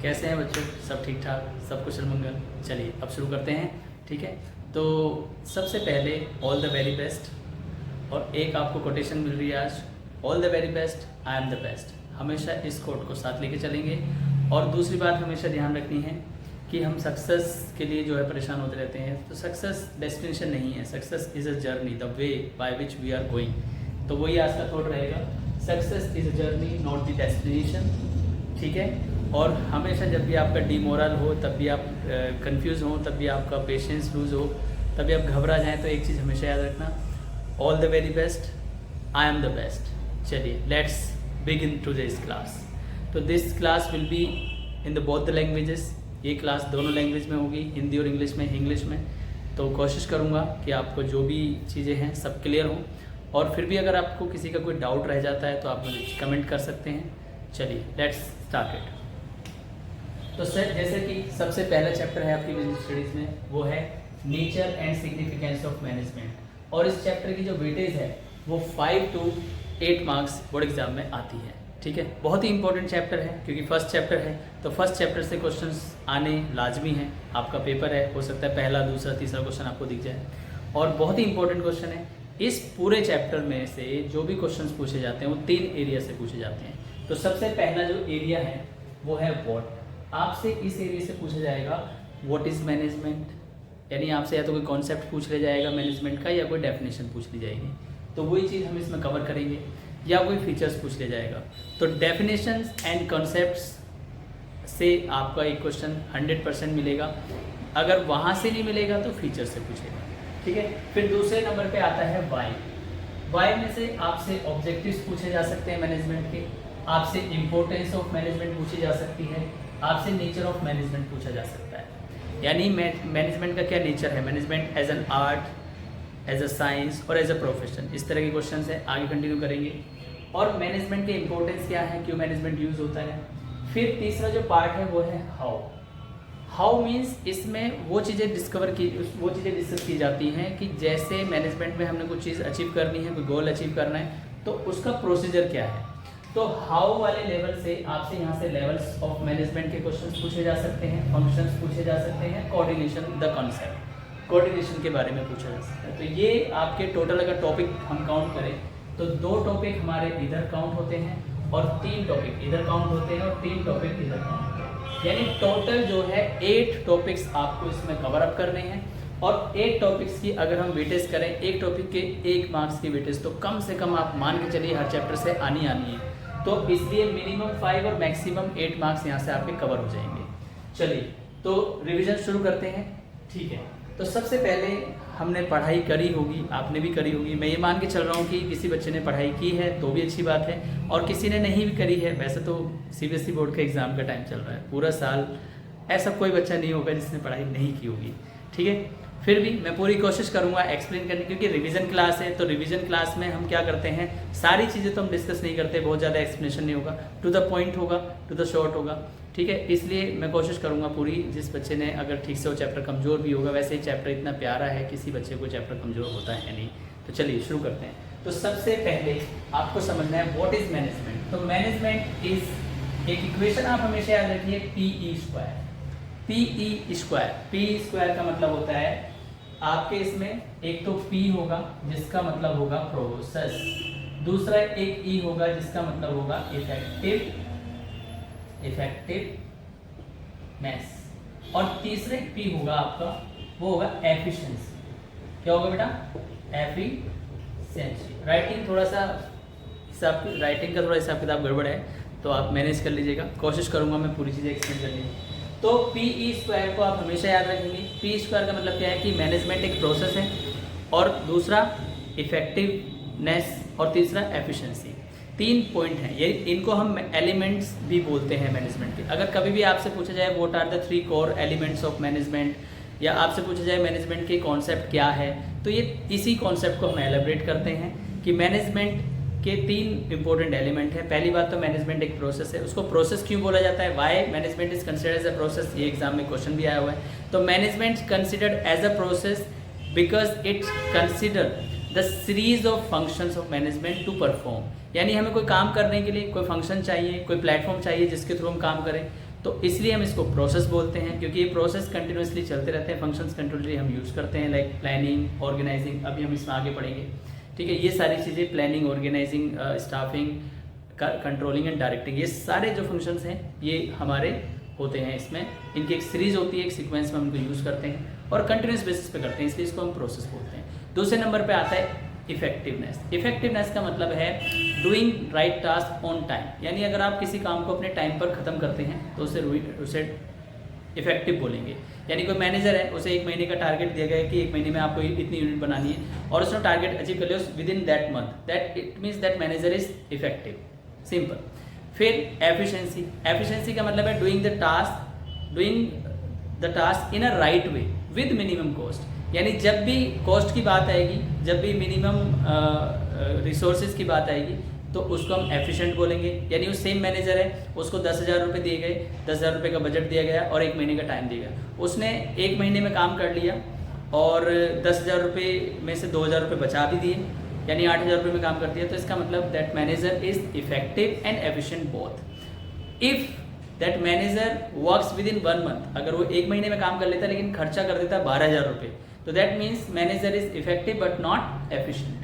कैसे हैं बच्चों? सब ठीक ठाक, सब कुशल मंगल। चलिए अब शुरू करते हैं। ठीक है, तो सबसे पहले ऑल द वेरी बेस्ट, और एक आपको कोटेशन मिल रही है आज, all the very best, I am the best. हमेशा इस कोट को साथ लेके चलेंगे। और दूसरी बात हमेशा ध्यान रखनी है कि हम सक्सेस के लिए जो है परेशान होते रहते हैं, तो सक्सेस डेस्टिनेशन नहीं है, success is a journey, the way by which we are going. तो वही आज का थॉट रहेगा, success is a journey not the destination. ठीक है, और हमेशा जब भी आपका डिमोरल हो, तब भी आप कंफ्यूज हो, तब भी आपका पेशेंस लूज हो, तब भी आप घबरा जाएं, तो एक चीज़ हमेशा याद रखना, all the very best, I am the best. चलिए let's begin to this class. तो this class will be in the both the languages. ये क्लास दोनों लैंग्वेज में होगी, हिंदी और इंग्लिश में। तो कोशिश करूँगा कि आपको जो भी चीज़ें हैं सब क्लियर हों, और फिर भी अगर आपको किसी का कोई डाउट रह जाता है तो आप मुझे कमेंट कर सकते हैं। चलिए लेट्स स्टार्ट इट। तो सर, जैसे कि सबसे पहला चैप्टर है आपकी बिजनेस स्टडीज़ में, वो है nature and significance of management. और इस चैप्टर की जो वेटेज है वो 5 to 8 मार्क्स बोर्ड एग्जाम में आती है। ठीक है, बहुत ही इंपॉर्टेंट चैप्टर है क्योंकि फर्स्ट चैप्टर है, तो फर्स्ट चैप्टर से क्वेश्चंस आने लाजमी हैं। आपका पेपर है, हो सकता है पहला, दूसरा, तीसरा क्वेश्चन आपको दिख जाए, और बहुत ही इंपॉर्टेंट क्वेश्चन है। इस पूरे चैप्टर में से जो भी क्वेश्चंस पूछे जाते हैं वो 3 एरिया से पूछे जाते हैं। तो सबसे पहला जो एरिया है वो है व्हाट। आपसे इस एरिया से पूछा जाएगा व्हाट इज़ मैनेजमेंट, यानी आपसे या तो कोई कॉन्सेप्ट पूछ लिया जाएगा मैनेजमेंट का, या कोई डेफिनेशन पूछ ली जाएगी, तो वही चीज़ हम इसमें कवर करेंगे, या कोई फीचर्स पूछ लिया जाएगा। तो डेफिनेशंस एंड कॉन्सेप्ट्स से आपका एक क्वेश्चन 100% मिलेगा। अगर वहाँ से नहीं मिलेगा तो फीचर से पूछेगा। ठीक है, फिर दूसरे नंबर पे आता है वाई। वाई में से आपसे ऑब्जेक्टिव्स पूछे जा सकते हैं मैनेजमेंट के, आपसे इम्पोर्टेंस ऑफ मैनेजमेंट पूछी जा सकती है, आपसे नेचर ऑफ मैनेजमेंट पूछा जा सकता है। यानी मैनेजमेंट का क्या नेचर है, management as an art, as a science और एज अ प्रोफेशन, इस तरह के क्वेश्चन है। आगे कंटिन्यू करेंगे। और मैनेजमेंट के इंपॉर्टेंस क्या है, क्यों मैनेजमेंट यूज होता है। फिर तीसरा जो पार्ट है वो है हाउ। हाउ मीन्स इसमें वो चीज़ें डिस्कस की जाती हैं कि जैसे मैनेजमेंट में हमने कुछ चीज़ अचीव करनी है, कोई गोल अचीव करना है, तो उसका प्रोसीजर क्या है। तो हाउ वाले लेवल से आपसे यहाँ से लेवल्स ऑफ मैनेजमेंट के क्वेश्चंस पूछे जा सकते हैं, फंक्शंस पूछे जा सकते हैं, कोऑर्डिनेशन, द कॉन्सेप्ट, कोऑर्डिनेशन के बारे में पूछा जा सकता है। तो ये आपके टोटल अगर टॉपिक हम काउंट करें तो 2 टॉपिक हमारे इधर काउंट होते हैं और 3 टॉपिक इधर काउंट होते हैं और 3 टॉपिक इधर काउंट होते हैं। यानी टोटल जो है 8 टॉपिक्स आपको इसमें कवर अप करने हैं। और 8 टॉपिक्स की अगर हम वेटेज करें, एक टॉपिक के 1 मार्क्स की वेटेज, तो कम से कम आप मान के चलिए हर चैप्टर से आनी है। तो इसलिए मिनिमम 5 और मैक्सिमम 8 मार्क्स यहाँ से आपके कवर हो जाएंगे। चलिए तो रिवीजन शुरू करते हैं। ठीक है, तो सबसे पहले हमने पढ़ाई करी होगी, आपने भी करी होगी। मैं ये मान के चल रहा हूँ कि किसी बच्चे ने पढ़ाई की है तो भी अच्छी बात है, और किसी ने नहीं भी करी है। वैसे तो सीबीएसई बोर्ड के एग्ज़ाम का टाइम चल रहा है, पूरा साल ऐसा कोई बच्चा नहीं होगा जिसने पढ़ाई नहीं की होगी। ठीक है, फिर भी मैं पूरी कोशिश करूंगा एक्सप्लेन करने, क्योंकि रिवीजन क्लास है। तो रिवीजन क्लास में हम क्या करते हैं, सारी चीज़ें तो हम डिस्कस नहीं करते, बहुत ज़्यादा एक्सप्लेनेशन नहीं होगा, टू द पॉइंट होगा, टू द शॉर्ट होगा। ठीक है, इसलिए मैं कोशिश करूंगा पूरी, जिस बच्चे ने अगर ठीक से वो चैप्टर कमज़ोर भी होगा, वैसे ही चैप्टर इतना प्यारा है, किसी बच्चे को चैप्टर कमज़ोर होता है नहीं। तो चलिए शुरू करते हैं। तो सबसे पहले आपको समझना है व्हाट इज़ मैनेजमेंट। तो मैनेजमेंट इज एक इक्वेशन आप हमेशा याद रखिए, PE square. PE square, PE square का मतलब होता है आपके इसमें एक तो P होगा जिसका मतलब होगा प्रोसेस, दूसरा एक E होगा जिसका मतलब होगा इफेक्टिवनेस, और तीसरा एक P होगा आपका, वो होगा एफिशिएंसी। क्या होगा बेटा, एफिशिएंसी। राइटिंग थोड़ा सा राइटिंग का थोड़ा हिसाब किताब गड़बड़ है, तो आप मैनेज कर लीजिएगा। कोशिश करूंगा मैं पूरी चीज़ें एक्सप्लेन करने की। तो PE स्क्वायर को आप हमेशा याद रखेंगे। PE स्क्वायर का मतलब क्या है कि मैनेजमेंट एक प्रोसेस है, और दूसरा इफेक्टिवनेस, और तीसरा एफिशिएंसी। 3 पॉइंट हैं ये, इनको हम एलिमेंट्स भी बोलते हैं मैनेजमेंट के। अगर कभी भी आपसे पूछा जाए what are the 3 core elements of management, या आपसे पूछा जाए मैनेजमेंट के कॉन्सेप्ट क्या है, तो ये इसी कॉन्सेप्ट को हम एलेबरेट करते हैं कि मैनेजमेंट के 3 इंपॉर्टेंट एलिमेंट है। पहली बात तो मैनेजमेंट एक प्रोसेस है। उसको प्रोसेस क्यों बोला जाता है, why management is considered as a process, ये एग्जाम में क्वेश्चन भी आया हुआ है। तो management considered as a process because it consider the series of functions of management to perform. यानी हमें कोई काम करने के लिए कोई फंक्शन चाहिए, कोई प्लेटफॉर्म चाहिए जिसके थ्रू हम काम करें, तो इसलिए हम इसको प्रोसेस बोलते हैं, क्योंकि ये प्रोसेस कंटिन्यूसली चलते रहते हैं। फंक्शंस कंट्रोलरी हम यूज़ करते हैं, लाइक प्लानिंग, ऑर्गेनाइजिंग, अभी हम इसमें आगे पढ़ेंगे, ठीक है। ये सारी चीज़ें planning, organising, staffing, controlling and directing, ये सारे जो फंक्शंस हैं ये हमारे होते हैं इसमें। इनकी एक सीरीज होती है, एक सीक्वेंस में हम इनको यूज़ करते हैं और कंटिन्यूस बेसिस पे करते हैं, इसलिए इसको हम प्रोसेस बोलते हैं। दूसरे नंबर पे आता है इफेक्टिवनेस। इफेक्टिवनेस का मतलब है doing right task on time, यानी अगर आप किसी काम को अपने टाइम पर ख़त्म करते हैं तो उसे इफेक्टिव बोलेंगे। यानी कोई मैनेजर है, उसे 1 महीने का टारगेट दिया गया है कि 1 महीने में आपको इतनी यूनिट बनानी है और उसने टारगेट अचीव कर लिया with in that month, that it means that manager is effective, simple. फिर एफिशिएंसी। एफिशिएंसी का मतलब है doing the task in a right way with minimum cost, यानी जब भी कॉस्ट की बात आएगी, जब भी मिनिमम रिसोर्सेज की बात आएगी तो उसको हम एफिशिएंट बोलेंगे। यानी वो सेम मैनेजर है, उसको 10,000 रुपये दिए गए, 10,000 रुपये का बजट दिया गया और 1 महीने का टाइम दिया गया, उसने 1 महीने में काम कर लिया और 10,000 रुपये में से 2,000 रुपये बचा भी दिए, यानी 8,000 रुपये में काम कर दिया। तो इसका मतलब that manager is effective and efficient both. If that manager works with in 1 month, अगर वो 1 महीने में काम कर लेता है लेकिन खर्चा कर देता है 12,000 रुपये, तो that means manager is effective but not efficient.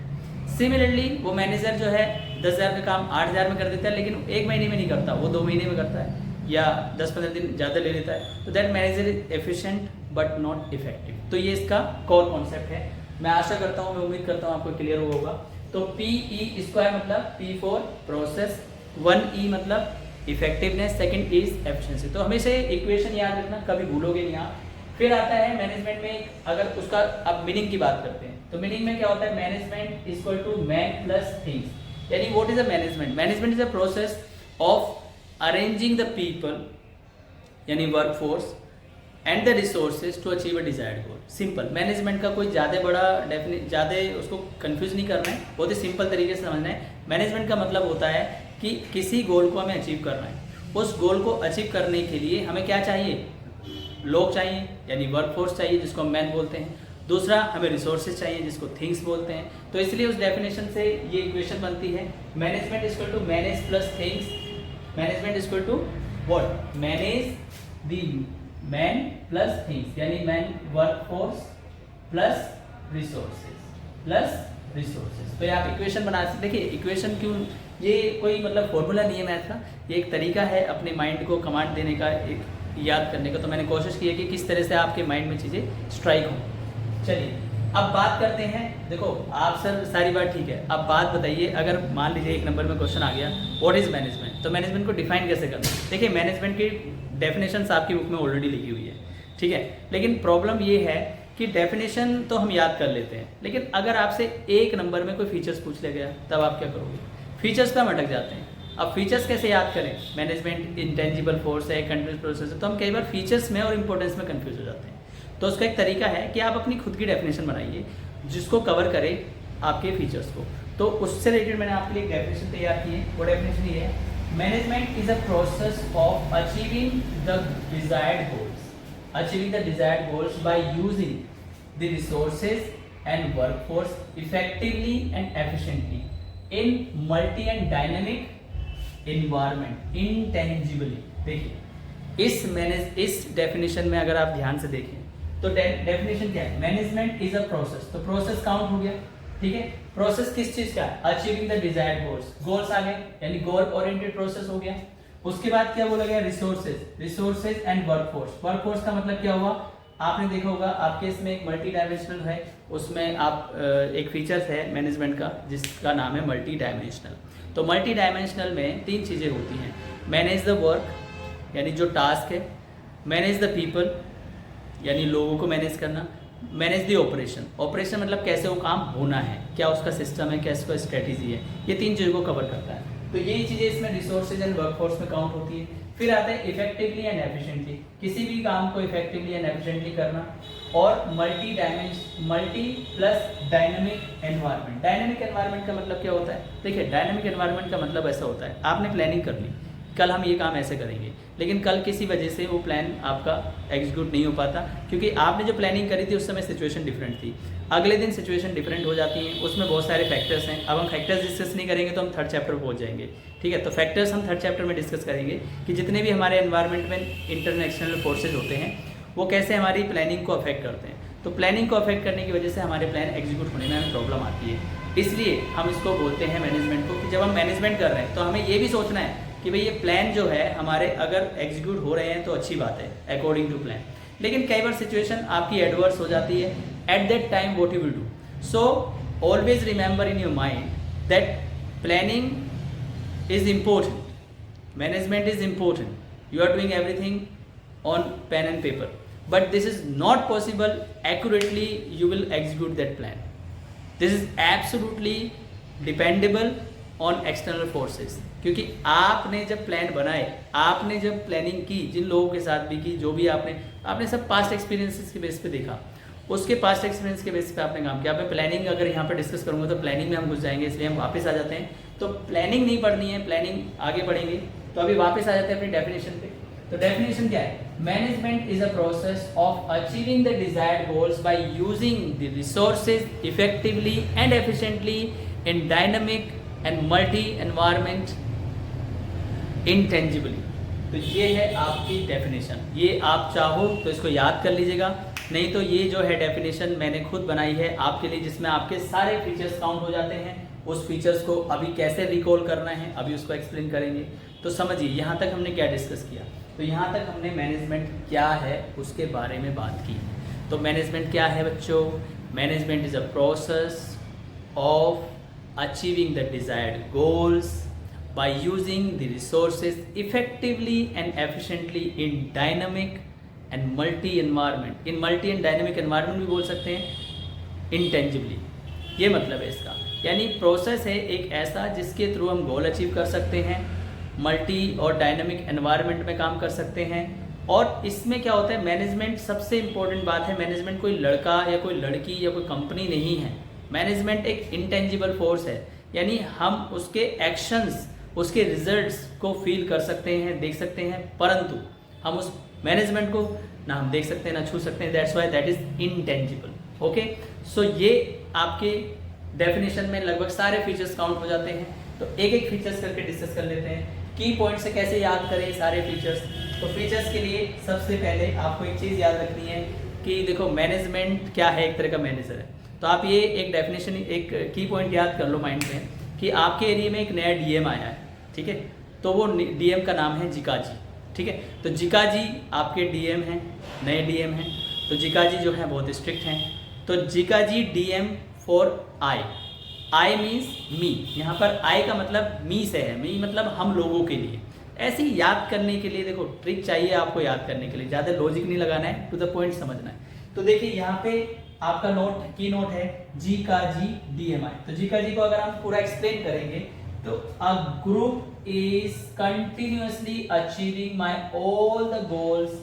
Similarly वो मैनेजर जो है 10,000 का काम 8,000 में कर देता है लेकिन 1 महीने में नहीं करता, वो 2 महीने में करता है या 10-15 दिन ज़्यादा ले लेता है, तो that manager is efficient but not effective. तो ये इसका कोर कॉन्सेप्ट है। मैं आशा करता हूँ, मैं उम्मीद करता हूँ आपको क्लियर हुआ होगा। तो PE² मतलब P फॉर प्रोसेस, 1E मतलब इफेक्टिवनेस, सेकंड इज एफिशिएंसी। तो हमेशा इक्वेशन याद रखना, कभी भूलोगे नहीं आप। फिर आता है मैनेजमेंट में, अगर उसका अब मीनिंग की बात करते हैं तो मीनिंग में क्या होता है, management is equal to man plus things. यानी what is a management? Management is a process of arranging the people, यानी workforce and the resources to achieve a desired goal. Simple. Management का कोई ज़्यादा बड़ा ज़्यादा उसको confuse नहीं करना है, बहुत ही सिंपल तरीके से समझना है। मैनेजमेंट का मतलब होता है कि किसी गोल को हमें अचीव करना है, उस गोल को अचीव करने के लिए हमें क्या चाहिए, लोग चाहिए, यानी वर्क फोर्स चाहिए जिसको हम मैन बोलते हैं। दूसरा, हमें रिसोर्सेज चाहिए जिसको थिंग्स बोलते हैं। तो इसलिए उस डेफिनेशन से ये इक्वेशन बनती है, management is equal to manage plus things. Management is equal to what, manage the man plus things, यानी man work force plus resources. तो ये आप इक्वेशन बना सकते। देखिए इक्वेशन क्यों, ये कोई मतलब फॉर्मूला नहीं है मैथ का, ये एक तरीका है अपने माइंड को कमांड देने का, एक याद करने का। तो मैंने कोशिश की है कि किस तरह से आपके माइंड में चीज़ें स्ट्राइक हों। चलिए अब बात करते हैं। देखो आप सर सारी बात ठीक है, अब बात बताइए, अगर मान लीजिए 1 नंबर में क्वेश्चन आ गया व्हाट इज मैनेजमेंट, तो मैनेजमेंट को डिफाइन कैसे करना। देखिए मैनेजमेंट की डेफिनेशंस आपकी बुक में ऑलरेडी लिखी हुई है, ठीक है, लेकिन प्रॉब्लम ये है कि डेफिनेशन तो हम याद कर लेते हैं, लेकिन अगर आपसे 1 नंबर में कोई फीचर्स पूछ लिया गया तब आप क्या करोगे, फीचर्स पे हम अटक जाते हैं। अब फीचर्स कैसे याद करें, मैनेजमेंट इंटेंजिबल फोर्स है, कंटिन्यूस प्रोसेस है, तो हम कई बार फीचर्स में और इंपॉर्टेंस में कंफ्यूज हो जाते हैं। तो उसका एक तरीका है कि आप अपनी खुद की डेफिनेशन बनाइए जिसको कवर करे आपके फीचर्स को। तो उससे रिलेटेड मैंने आपके लिए एक डेफिनेशन तैयार की है। वो डेफिनेशन ये है, management is a process of achieving the desired goals by using the resources and workforce effectively and efficiently in multi and dynamic environment intangibly. देखिए इस डेफिनेशन में अगर आप ध्यान से देखें तो डेफिनेशन क्या है, मैनेजमेंट इज अ प्रोसेस, तो प्रोसेस काउंट हो गया, ठीक है। प्रोसेस किस चीज का, अचीविंग द डिजायर्ड गोल्स आ गए, यानी गोल ओरिएंटेड प्रोसेस हो गया। उसके बाद क्या बोला गया, रिसोर्सेज एंड वर्कफोर्स का मतलब क्या हुआ, आपने देखा होगा आपके इसमें एक मल्टी डायमेंशनल है, उसमें आप एक फीचर्स है मैनेजमेंट का जिसका नाम है मल्टी डायमेंशनल। तो मल्टी डायमेंशनल में 3 चीज़ें होती हैं, मैनेज द वर्क यानी जो टास्क है, मैनेज द पीपल यानी लोगों को मैनेज करना, मैनेज द ऑपरेशन मतलब कैसे वो काम होना है, क्या उसका सिस्टम है, क्या उसका स्ट्रेटेजी है, ये 3 चीज़ों को कवर करता है। तो यही चीज़ें इसमें रिसोर्सेज एंड वर्कफोर्स में काउंट होती है। फिर आता है इफेक्टिवली एंड एफिशिएंटली, किसी भी काम को इफेक्टिवली एंड एफिशिएंटली करना, और multi plus dynamic environment. Dynamic environment का मतलब क्या होता है, देखिए डायनेमिक एनवायरनमेंट का मतलब ऐसा होता है, आपने प्लानिंग कर ली कल हम ये काम ऐसे करेंगे, लेकिन कल किसी वजह से वो प्लान आपका एग्जीक्यूट नहीं हो पाता, क्योंकि आपने जो प्लानिंग करी थी उस समय सिचुएशन डिफरेंट थी। अगले दिन सिचुएशन डिफरेंट हो जाती हैं, उसमें बहुत सारे फैक्टर्स हैं। अब हम फैक्टर्स डिस्कस नहीं करेंगे तो हम थर्ड चैप्टर पहुंच जाएंगे, ठीक है। तो फैक्टर्स हम थर्ड चैप्टर में डिस्कस करेंगे कि जितने भी हमारे एनवायरनमेंट में इंटरनल एक्सटर्नल फोर्सेज होते हैं वो कैसे हमारी प्लानिंग को अफेक्ट करते हैं। तो प्लानिंग को अफेक्ट करने की वजह से हमारे प्लान एग्जीक्यूट होने में हमें प्रॉब्लम आती है। इसलिए हम इसको बोलते हैं मैनेजमेंट को, कि जब हम मैनेजमेंट कर रहे हैं तो हमें ये भी सोचना है कि भाई ये प्लान जो है हमारे अगर एग्जीक्यूट हो रहे हैं तो अच्छी बात है अकॉर्डिंग टू प्लान, लेकिन कई बार सिचुएशन आपकी एडवर्स हो जाती है। At that time what you will do? So always remember in your mind that planning is important, management is important, you are doing everything on pen and paper, but this is not possible accurately you will execute that plan. This is absolutely dependable on external forces, क्योंकि आपने जब plan बनाए, आपने जब planning की, जिन लोगों के साथ भी की, जो भी आपने सब पास्ट एक्सपीरियंसेस के बेस पे देखा, उसके पास्ट एक्सपीरियंस के बेस पे आपने काम किया। मैं प्लानिंग अगर यहाँ पे डिस्कस करूँगा तो प्लानिंग में हम घुस जाएंगे, इसलिए हम वापस आ जाते हैं। तो प्लानिंग नहीं पढ़नी है, प्लानिंग आगे पढ़ेंगे। तो अभी वापस आ जाते हैं अपनी डेफिनेशन पे। तो डेफिनेशन क्या है? Management is a process of achieving the desired goals by using the resources effectively and efficiently in dynamic and multi environment intangibly. तो ये है आपकी डेफिनेशन। ये आप चाहो तो इसको याद कर लीजिएगा, नहीं तो ये जो है डेफिनेशन मैंने खुद बनाई है आपके लिए, जिसमें आपके सारे फीचर्स काउंट हो जाते हैं। उस फीचर्स को अभी कैसे रिकॉल करना है अभी उसको एक्सप्लेन करेंगे। तो समझिए यहाँ तक हमने क्या डिस्कस किया। तो यहाँ तक हमने मैनेजमेंट क्या है उसके बारे में बात की। तो मैनेजमेंट क्या है बच्चों? Management is a process of achieving the desired goals by using the resources effectively and efficiently in dynamic and multi environment। in multi and dynamic environment भी बोल सकते हैं intangibly। ये मतलब है इसका, यानी प्रोसेस है एक ऐसा जिसके थ्रू हम गोल अचीव कर सकते हैं, मल्टी और डायनामिक एनवायरनमेंट में काम कर सकते हैं। और इसमें क्या होता है, मैनेजमेंट सबसे इंपॉर्टेंट बात है, मैनेजमेंट कोई लड़का या कोई लड़की या कोई कंपनी नहीं है। मैनेजमेंट एक इंटेंजिबल फोर्स है, यानी हम उसके एक्शंस, उसके रिजल्ट्स को फील कर सकते हैं, देख सकते हैं, परंतु हम उस मैनेजमेंट को ना हम देख सकते हैं ना छू सकते हैं। That's why that is intangible. Okay, so ये आपके डेफिनेशन में लगभग सारे फीचर्स काउंट हो जाते हैं। तो एक एक फीचर्स करके डिस्कस कर लेते हैं। की पॉइंट से कैसे याद करें सारे फीचर्स? तो फीचर्स के लिए सबसे पहले आपको एक चीज़ याद रखनी है कि देखो मैनेजमेंट क्या है, एक तरह का मैनेजर है। तो आप ये एक डेफिनेशन, एक की पॉइंट याद कर लो माइंड में कि आपके एरिया में एक नया डीएम आया है, ठीक है। तो वो डीएम का नाम है जिकाजी, ठीक है। तो जिकाजी आपके डीएम हैं, नए डीएम हैं। तो जिकाजी जो है बहुत स्ट्रिक्ट हैं। तो जिकाजी डीएम फॉर आई मीन्स मी। यहाँ पर आई का मतलब मी से है, मी मतलब हम लोगों के लिए। ऐसे ही याद करने के लिए देखो ट्रिक चाहिए आपको याद करने के लिए, ज़्यादा लॉजिक नहीं लगाना है, टू द पॉइंट समझना है। तो देखिए यहाँ पे आपका नोट, की नोट है जिकाजी डीएमआई। तो जिकाजी को अगर हम पूरा एक्सप्लेन करेंगे तो a group is continuously achieving my all the goals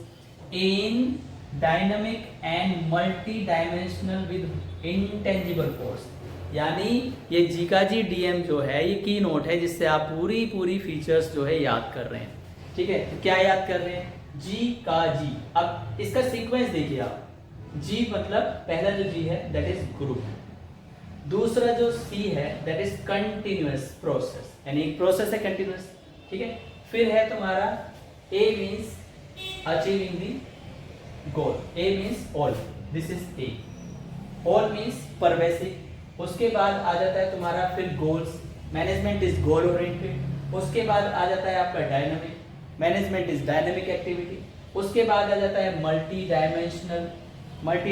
in dynamic and multi dimensional with intangible force. यानी ये जिकाजी डीएम जो है ये की नोट है जिससे आप पूरी फीचर्स जो है याद कर रहे हैं, ठीक है। तो क्या याद कर रहे हैं? जिकाजी। अब इसका सीक्वेंस देखिए आप, जी मतलब पहला जो जी है दैट इज ग्रुप, दूसरा जो सी है दैट इज कंटिन्यूअस प्रोसेस, यानी एक प्रोसेस है कंटिन्यूअस, ठीक है। फिर है तुम्हारा a means achieving the goal, a means all, this is a, all means pervasive. उसके बाद आ जाता है तुम्हारा फिर goals, management is goal oriented. उसके बाद आ जाता है आपका dynamic, management is dynamic activity. उसके बाद आ जाता है मल्टी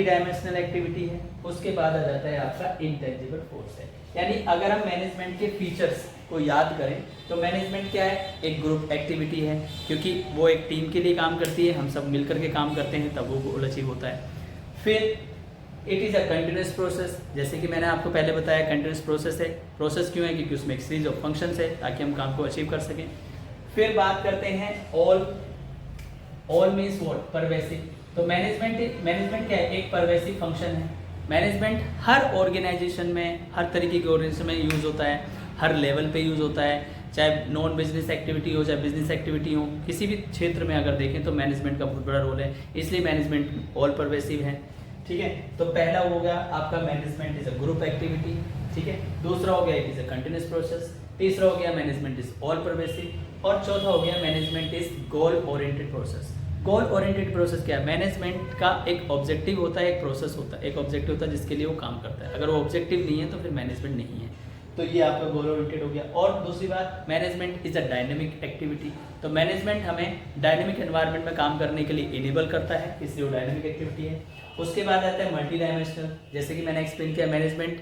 डायमेंशनल एक्टिविटी है। उसके बाद आ जाता है आपका इंटेंजिबल फोर्स है। यानी अगर हम मैनेजमेंट के फीचर्स को याद करें तो मैनेजमेंट क्या है? एक ग्रुप एक्टिविटी है, क्योंकि वो एक टीम के लिए काम करती है, हम सब मिलकर के काम करते हैं तब वो गोल अचीव होता है। फिर it is a continuous process, जैसे कि मैंने आपको पहले बताया कंटिन्यूस प्रोसेस है। प्रोसेस क्यों है? क्योंकि उसमें एक सीरीज ऑफ फंक्शंस है ताकि हम काम को अचीव कर सकें। फिर बात करते हैं ऑल मीन्स व्हाट? परवेसिव। तो मैनेजमेंट क्या है? एक परवेसिव फंक्शन है। मैनेजमेंट हर ऑर्गेनाइजेशन में, हर तरीके के ऑर्गेनाइजेशन में यूज़ होता है, हर लेवल पे यूज़ होता है। चाहे नॉन बिजनेस एक्टिविटी हो चाहे बिजनेस एक्टिविटी हो, किसी भी क्षेत्र में अगर देखें तो मैनेजमेंट का बहुत बड़ा रोल है, इसलिए मैनेजमेंट ऑल परवेसिव है। ठीक है, तो पहला हो गया आपका management is a group activity. ठीक है, दूसरा हो गया it is a continuous process, तीसरा हो गया मैनेजमेंट इज ऑल परवेसिव, और चौथा हो गया management is goal oriented process. Goal oriented process क्या है? मैनेजमेंट का एक ऑब्जेक्टिव होता है, एक प्रोसेस होता है, एक ऑब्जेक्टिव होता है जिसके लिए वो काम करता है। अगर वो ऑब्जेक्टिव नहीं है तो फिर मैनेजमेंट नहीं है। तो ये आपका गोल ओरिएंटेड हो गया। और दूसरी बात, management is a dynamic activity. तो मैनेजमेंट हमें डायनेमिक एनवायरनमेंट में काम करने के लिए इनेबल करता है, इसलिए वो डायनेमिक एक्टिविटी है। उसके बाद आता है मल्टी डायमेंशनल। जैसे कि मैंने एक्सप्लेन किया, मैनेजमेंट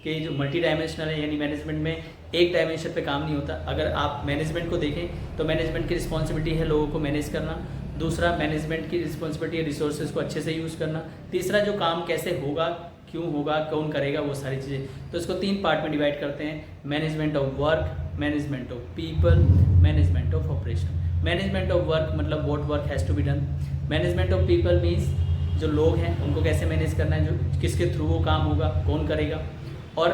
के जो मल्टी डायमेंशनल है, यानी मैनेजमेंट में एक डायमेंशन पे काम नहीं होता। अगर आप मैनेजमेंट को देखें तो मैनेजमेंट की रिस्पॉन्सिबिलिटी है लोगों को मैनेज करना, दूसरा मैनेजमेंट की रिस्पॉन्सिबिलिटी है रिसोर्सेज को अच्छे से यूज़ करना, तीसरा जो काम कैसे होगा, क्यों होगा, कौन करेगा, वो सारी चीज़ें। तो इसको 3 पार्ट में डिवाइड करते हैं, management of work, management of people, management of operation. Management of work मतलब what work has to be done. Management of people means जो लोग हैं उनको कैसे मैनेज करना है, जो किसके थ्रू वो काम होगा, कौन करेगा। और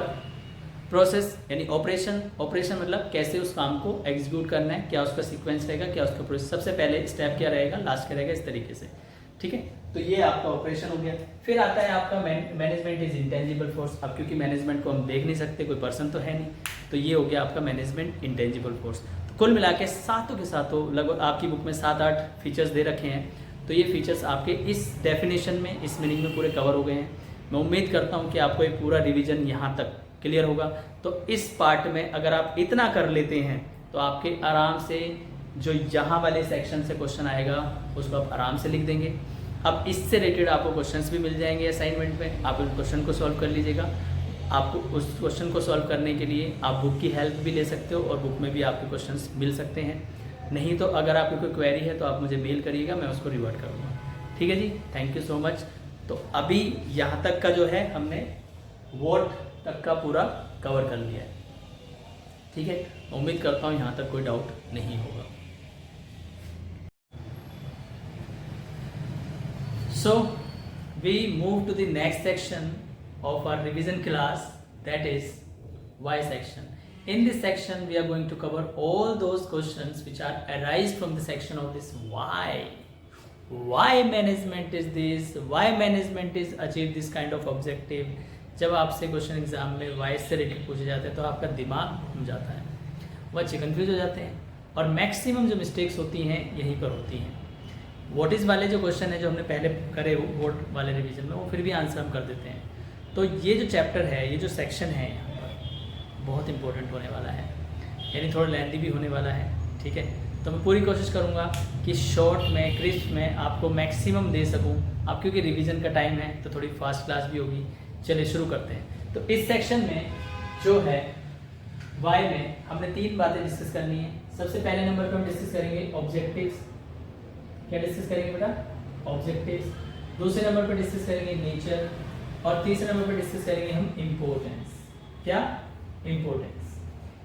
प्रोसेस यानी ऑपरेशन, ऑपरेशन मतलब कैसे उस काम को एग्जीक्यूट करना है, क्या उसका सीक्वेंस रहेगा, क्या उसका प्रोसेस, सबसे पहले स्टेप क्या रहेगा, लास्ट क्या रहेगा, इस तरीके से। ठीक है, तो ये आपका ऑपरेशन हो गया। फिर आता है आपका मैनेजमेंट इज इंटेंजिबल फोर्स। अब क्योंकि मैनेजमेंट को हम देख नहीं सकते, कोई पर्सन तो है नहीं, तो ये हो गया आपका मैनेजमेंट इंटेंजिबल फोर्स। तो कुल मिला के सातों के सातों लगभग आपकी बुक में 7-8 फीचर्स दे रखे हैं। तो ये फीचर्स आपके इस डेफिनेशन में, इस मीनिंग में पूरे कवर हो गए हैं। मैं उम्मीद करता हूँ कि आपको एक पूरा रिविजन यहाँ तक क्लियर होगा। तो इस पार्ट में अगर आप इतना कर लेते हैं तो आपके आराम से जो यहाँ वाले सेक्शन से क्वेश्चन आएगा उसको आप आराम से लिख देंगे। अब इससे रिलेटेड आपको क्वेश्चंस भी मिल जाएंगे असाइनमेंट में, आप उस क्वेश्चन को सॉल्व कर लीजिएगा। आपको उस क्वेश्चन को सॉल्व करने के लिए आप बुक की हेल्प भी ले सकते हो और बुक में भी आपके क्वेश्चंस मिल सकते हैं। नहीं तो अगर आपकी कोई क्वेरी है तो आप मुझे मेल करिएगा, मैं उसको रिवर्ट करूँगा। ठीक है जी, थैंक यू सो मच। तो अभी यहाँ तक का जो है हमने वोट तक का पूरा कवर कर लिया है। ठीक है, उम्मीद करता हूँ यहाँ तक कोई डाउट नहीं होगा। So we move to the next section of our revision class, that is why section. In this section we are going to cover all those questions which are arise from the section of this why. Why management is this? Why management is achieve this kind of objective? जब आपसे question exam में Y से related पूछे जाते हैं तो आपका दिमाग घूम जाता है, बच्चे कंफ्यूज हो जाते हैं और मैक्सिमम जो मिस्टेक्स होती हैं यहीं पर होती हैं। वॉट इज़ वाले जो क्वेश्चन है जो हमने पहले करे वोट वाले रिवीजन में, वो फिर भी आंसर हम कर देते हैं। तो ये जो चैप्टर है, ये जो सेक्शन है यहाँ पर बहुत इंपॉर्टेंट होने वाला है, यानी थोड़ा लेंथी भी होने वाला है। ठीक है, तो मैं पूरी कोशिश करूँगा कि शॉर्ट में, क्रिस्प में आपको मैक्सिमम दे सकूँ। अब क्योंकि रिवीजन का टाइम है तो थोड़ी फास्ट क्लास भी होगी। चलिए शुरू करते हैं। तो इस सेक्शन में जो है वाई में हमने 3 बातें डिस्कस करनी है। सबसे पहले नंबर पर हम डिस्कस करेंगे ऑब्जेक्टिव्स। क्या डिस्कस करेंगे बेटा? ऑब्जेक्टिव्स। दूसरे नंबर पर डिस्कस करेंगे नेचर, और तीसरे नंबर पर डिस्कस करेंगे हम इम्पोर्टेंस। क्या? इम्पोर्टेंस।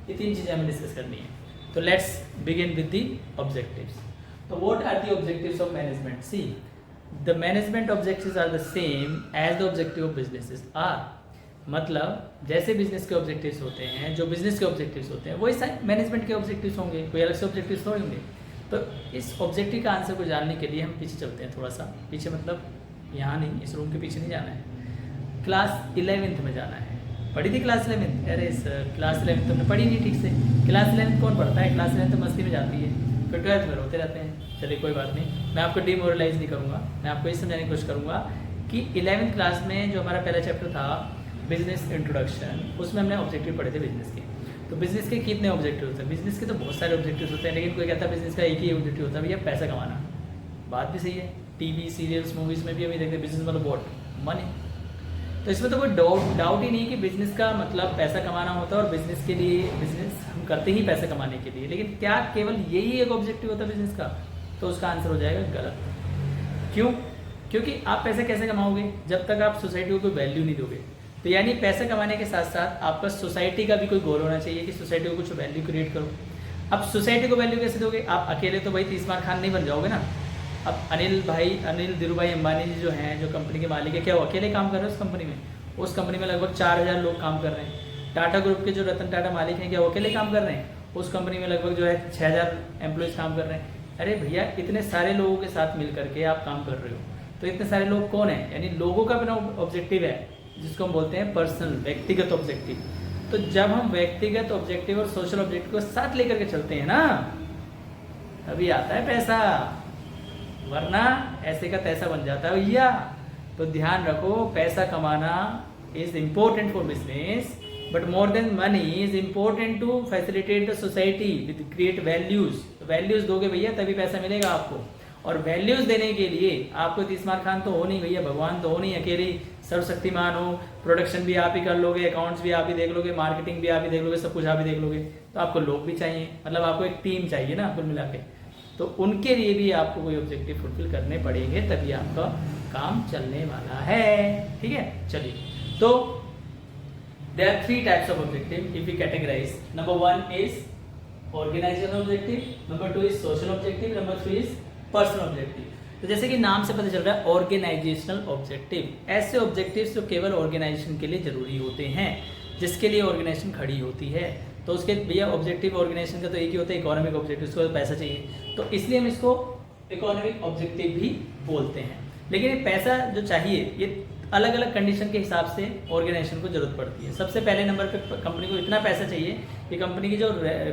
ये 3 चीजें हमें डिस्कस करनी है। तो let's begin with the objectives. तो what are the objectives of management? See, the management objectives are the same as the objective of businesses are. मतलब जैसे बिजनेस के ऑब्जेक्टिव्स होते हैं, जो बिजनेस के ऑब्जेक्टिव्स होते हैं वही मैनेजमेंट के ऑब्जेक्टिव्स होंगे, कोई अलग से ऑब्जेक्टिव्स थोड़ी होंगे। तो इस ऑब्जेक्टिव का आंसर को जानने के लिए हम पीछे चलते हैं, थोड़ा सा पीछे, मतलब यहाँ नहीं, इस रूम के पीछे नहीं जाना है, क्लास 11th में जाना है। पढ़ी थी क्लास 11th? अरे सर क्लास 11th तुमने पढ़ी नहीं ठीक से। क्लास 11th कौन पढ़ता है? क्लास 11th तो मस्ती में जाती है, फिर 12th में रोते रहते हैं। चलिए कोई बात नहीं, मैं आपको डिमोरलाइज नहीं करूँगा, मैं आपको ये समझाने की कोशिश करूँगा कि 11th क्लास में जो हमारा पहला चैप्टर था बिजनेस इंट्रोडक्शन, उसमें हमने ऑब्जेक्टिव पढ़े थे बिजनेस के। तो बिजनेस के कितने ऑब्जेक्टिव होते हैं? बिजनेस के तो बहुत सारे ऑब्जेक्टिव्स होते हैं, लेकिन कोई कहता है बिजनेस का एक ही ऑब्जेक्टिव होता है, भैया पैसा कमाना। बात भी सही है, टीवी सीरियल्स मूवीज़ में भी अभी देखते हैं बिजनेस मतलब व्हाट? मनी। तो इसमें तो कोई डाउट ही नहीं कि बिजनेस का मतलब पैसा कमाना होता है और बिजनेस के लिए बिजनेस हम करते ही पैसा कमाने के लिए। लेकिन क्या केवल यही एक ऑब्जेक्टिव होता है बिजनेस का? तो उसका आंसर हो जाएगा गलत। क्यों? क्योंकि आप पैसे कैसे कमाओगे जब तक आप सोसाइटी को कोई वैल्यू नहीं दोगे। तो यानी पैसा कमाने के साथ साथ आपका सोसाइटी का भी कोई गोल होना चाहिए कि सोसाइटी को कुछ वैल्यू क्रिएट करो। अब सोसाइटी को वैल्यू कैसे दोगे? आप अकेले तो भाई तीसमान खान नहीं बन जाओगे ना। अब अनिल धीरूभाई अंबानी जी जो हैं, जो कंपनी के मालिक है, क्या वो अकेले काम कर रहे हैं उस कंपनी में? उस कंपनी में लगभग 4000 लोग काम कर रहे हैं। टाटा ग्रुप के जो रतन टाटा मालिक हैं, क्या वो अकेले काम कर रहे हैं? उस कंपनी में लगभग जो है 6000 एम्प्लॉयज़ काम कर रहे हैं। अरे भैया, इतने सारे लोगों के साथ मिल करके आप काम कर रहे हो, तो इतने सारे लोग कौन है, यानी लोगों का अपना ऑब्जेक्टिव है, जिसको हम बोलते हैं पर्सनल, व्यक्तिगत ऑब्जेक्टिव। तो जब हम व्यक्तिगत ऑब्जेक्टिव और सोशल ऑब्जेक्टिव को साथ लेकर के चलते हैं ना, तभी आता है पैसा, वरना ऐसे का तैसा बन जाता है भैया। तो ध्यान रखो, पैसा कमाना is important for business, but more than money is important to facilitate the society with create values. Values दोगे भैया तभी पैसा मिलेगा आपको, और वैल्यूज देने के लिए आपको तीसमार खान तो हो नहीं भैया, भगवान तो हो नहीं, अकेले सर्वशक्तिमान हो, प्रोडक्शन भी आप ही कर लोगे, अकाउंट्स भी आप ही देख लोगे, मार्केटिंग भी आप ही देख लोगे, सब कुछ आप ही देख लोगे, तो आपको लोग भी चाहिए, मतलब आपको एक टीम चाहिए ना कुल मिला के। तो उनके लिए भी आपको कोई ऑब्जेक्टिव फुलफिल करने पड़ेंगे, तभी आपका काम चलने वाला है। ठीक है, चलिए। तो there are 3 types of objective if we categorize. Number 1 is organizational objective, number 2 is social objective, number 3 is personal objective. तो जैसे कि नाम से पता चल रहा है, ऑर्गेनाइजेशनल ऑब्जेक्टिव, ऐसे ऑब्जेक्टिव्स जो केवल ऑर्गेनाइजेशन के लिए जरूरी होते हैं, जिसके लिए ऑर्गेनाइजेशन खड़ी होती है। तो उसके भैया ऑब्जेक्टिव ऑर्गेनाइजेशन का तो एक ही होता है, इकोनॉमिक ऑब्जेक्टिव, उसको पैसा चाहिए, तो इसलिए हम इसको इकोनॉमिक ऑब्जेक्टिव भी बोलते हैं। लेकिन ये पैसा जो चाहिए, ये अलग अलग कंडीशन के हिसाब से ऑर्गेनाइजेशन को जरूरत पड़ती है। सबसे पहले नंबर पे कंपनी को इतना पैसा चाहिए कि कंपनी की जो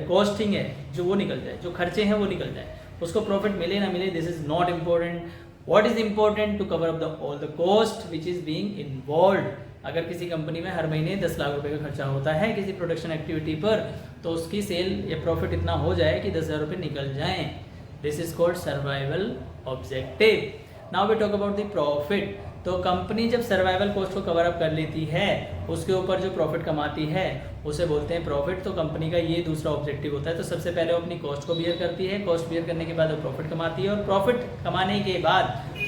कॉस्टिंग है जो वो निकल जाए, जो खर्चे हैं वो निकल जाए, उसको प्रॉफिट मिले ना मिले, this is not important. What is important, to cover up the all the cost which is being involve. अगर किसी कंपनी में हर महीने 10 लाख रुपए का खर्चा होता है किसी प्रोडक्शन एक्टिविटी पर, तो उसकी सेल या प्रॉफिट इतना हो जाए कि 10,000 रुपये निकल जाएं, this is called survival objective. Now we talk about the profit. तो कंपनी जब सर्वाइवल कॉस्ट को कवर अप कर लेती है, उसके ऊपर जो प्रॉफिट कमाती है उसे बोलते हैं प्रॉफिट। तो कंपनी का ये दूसरा ऑब्जेक्टिव होता है। तो सबसे पहले वो अपनी कॉस्ट को बियर करती है, कॉस्ट बियर करने के बाद वो प्रॉफिट कमाती है, और प्रॉफिट कमाने के बाद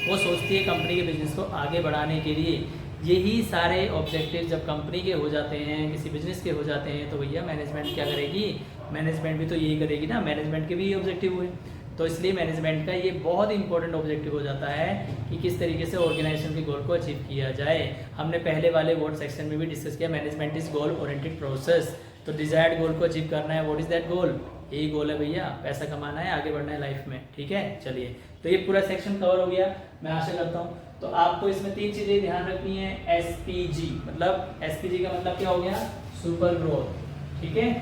वो सोचती है कंपनी के बिजनेस को आगे बढ़ाने के लिए। यही सारे ऑब्जेक्टिव जब कंपनी के हो जाते हैं, किसी बिजनेस के हो जाते हैं, तो भैया मैनेजमेंट क्या करेगी, मैनेजमेंट भी तो यही करेगी ना, मैनेजमेंट के भी ये ऑब्जेक्टिव हुए। तो इसलिए मैनेजमेंट का ये बहुत इंपॉर्टेंट ऑब्जेक्टिव हो जाता है कि किस तरीके से ऑर्गेनाइजेशन के गोल को अचीव किया जाए। हमने पहले वाले वर्ड सेक्शन में भी डिस्कस किया, management is goal oriented process. तो डिजायर्ड गोल को अचीव करना है, व्हाट इज दैट गोल, यही गोल है भैया, पैसा कमाना है, आगे बढ़ना है लाइफ में। ठीक है, चलिए, तो ये पूरा सेक्शन कवर हो गया, मैं आशा करता हूँ। तो आपको इसमें 3 चीजें ध्यान रखनी है। SPG, मतलब SPG का मतलब क्या हो गया, सुपर ग्रोथ। ठीक है,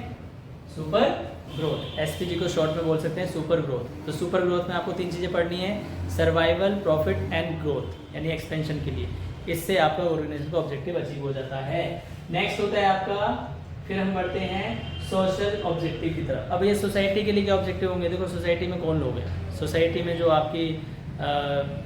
सुपर ग्रोथ, SPG को शॉर्ट में बोल सकते हैं सुपर ग्रोथ। तो सुपर ग्रोथ में आपको 3 चीजें पढ़नी है, सर्वाइवल, प्रॉफिट एंड ग्रोथ, यानी एक्सपेंशन के लिए। इससे आपका ऑर्गेनाइजेशन का ऑब्जेक्टिव अचीव हो जाता है। नेक्स्ट होता है आपका, फिर हम बढ़ते हैं सोशल ऑब्जेक्टिव की तरफ। अब ये सोसाइटी के लिए क्या ऑब्जेक्टिव होंगे, देखो सोसाइटी में कौन लोग हैं, सोसाइटी में जो आपकी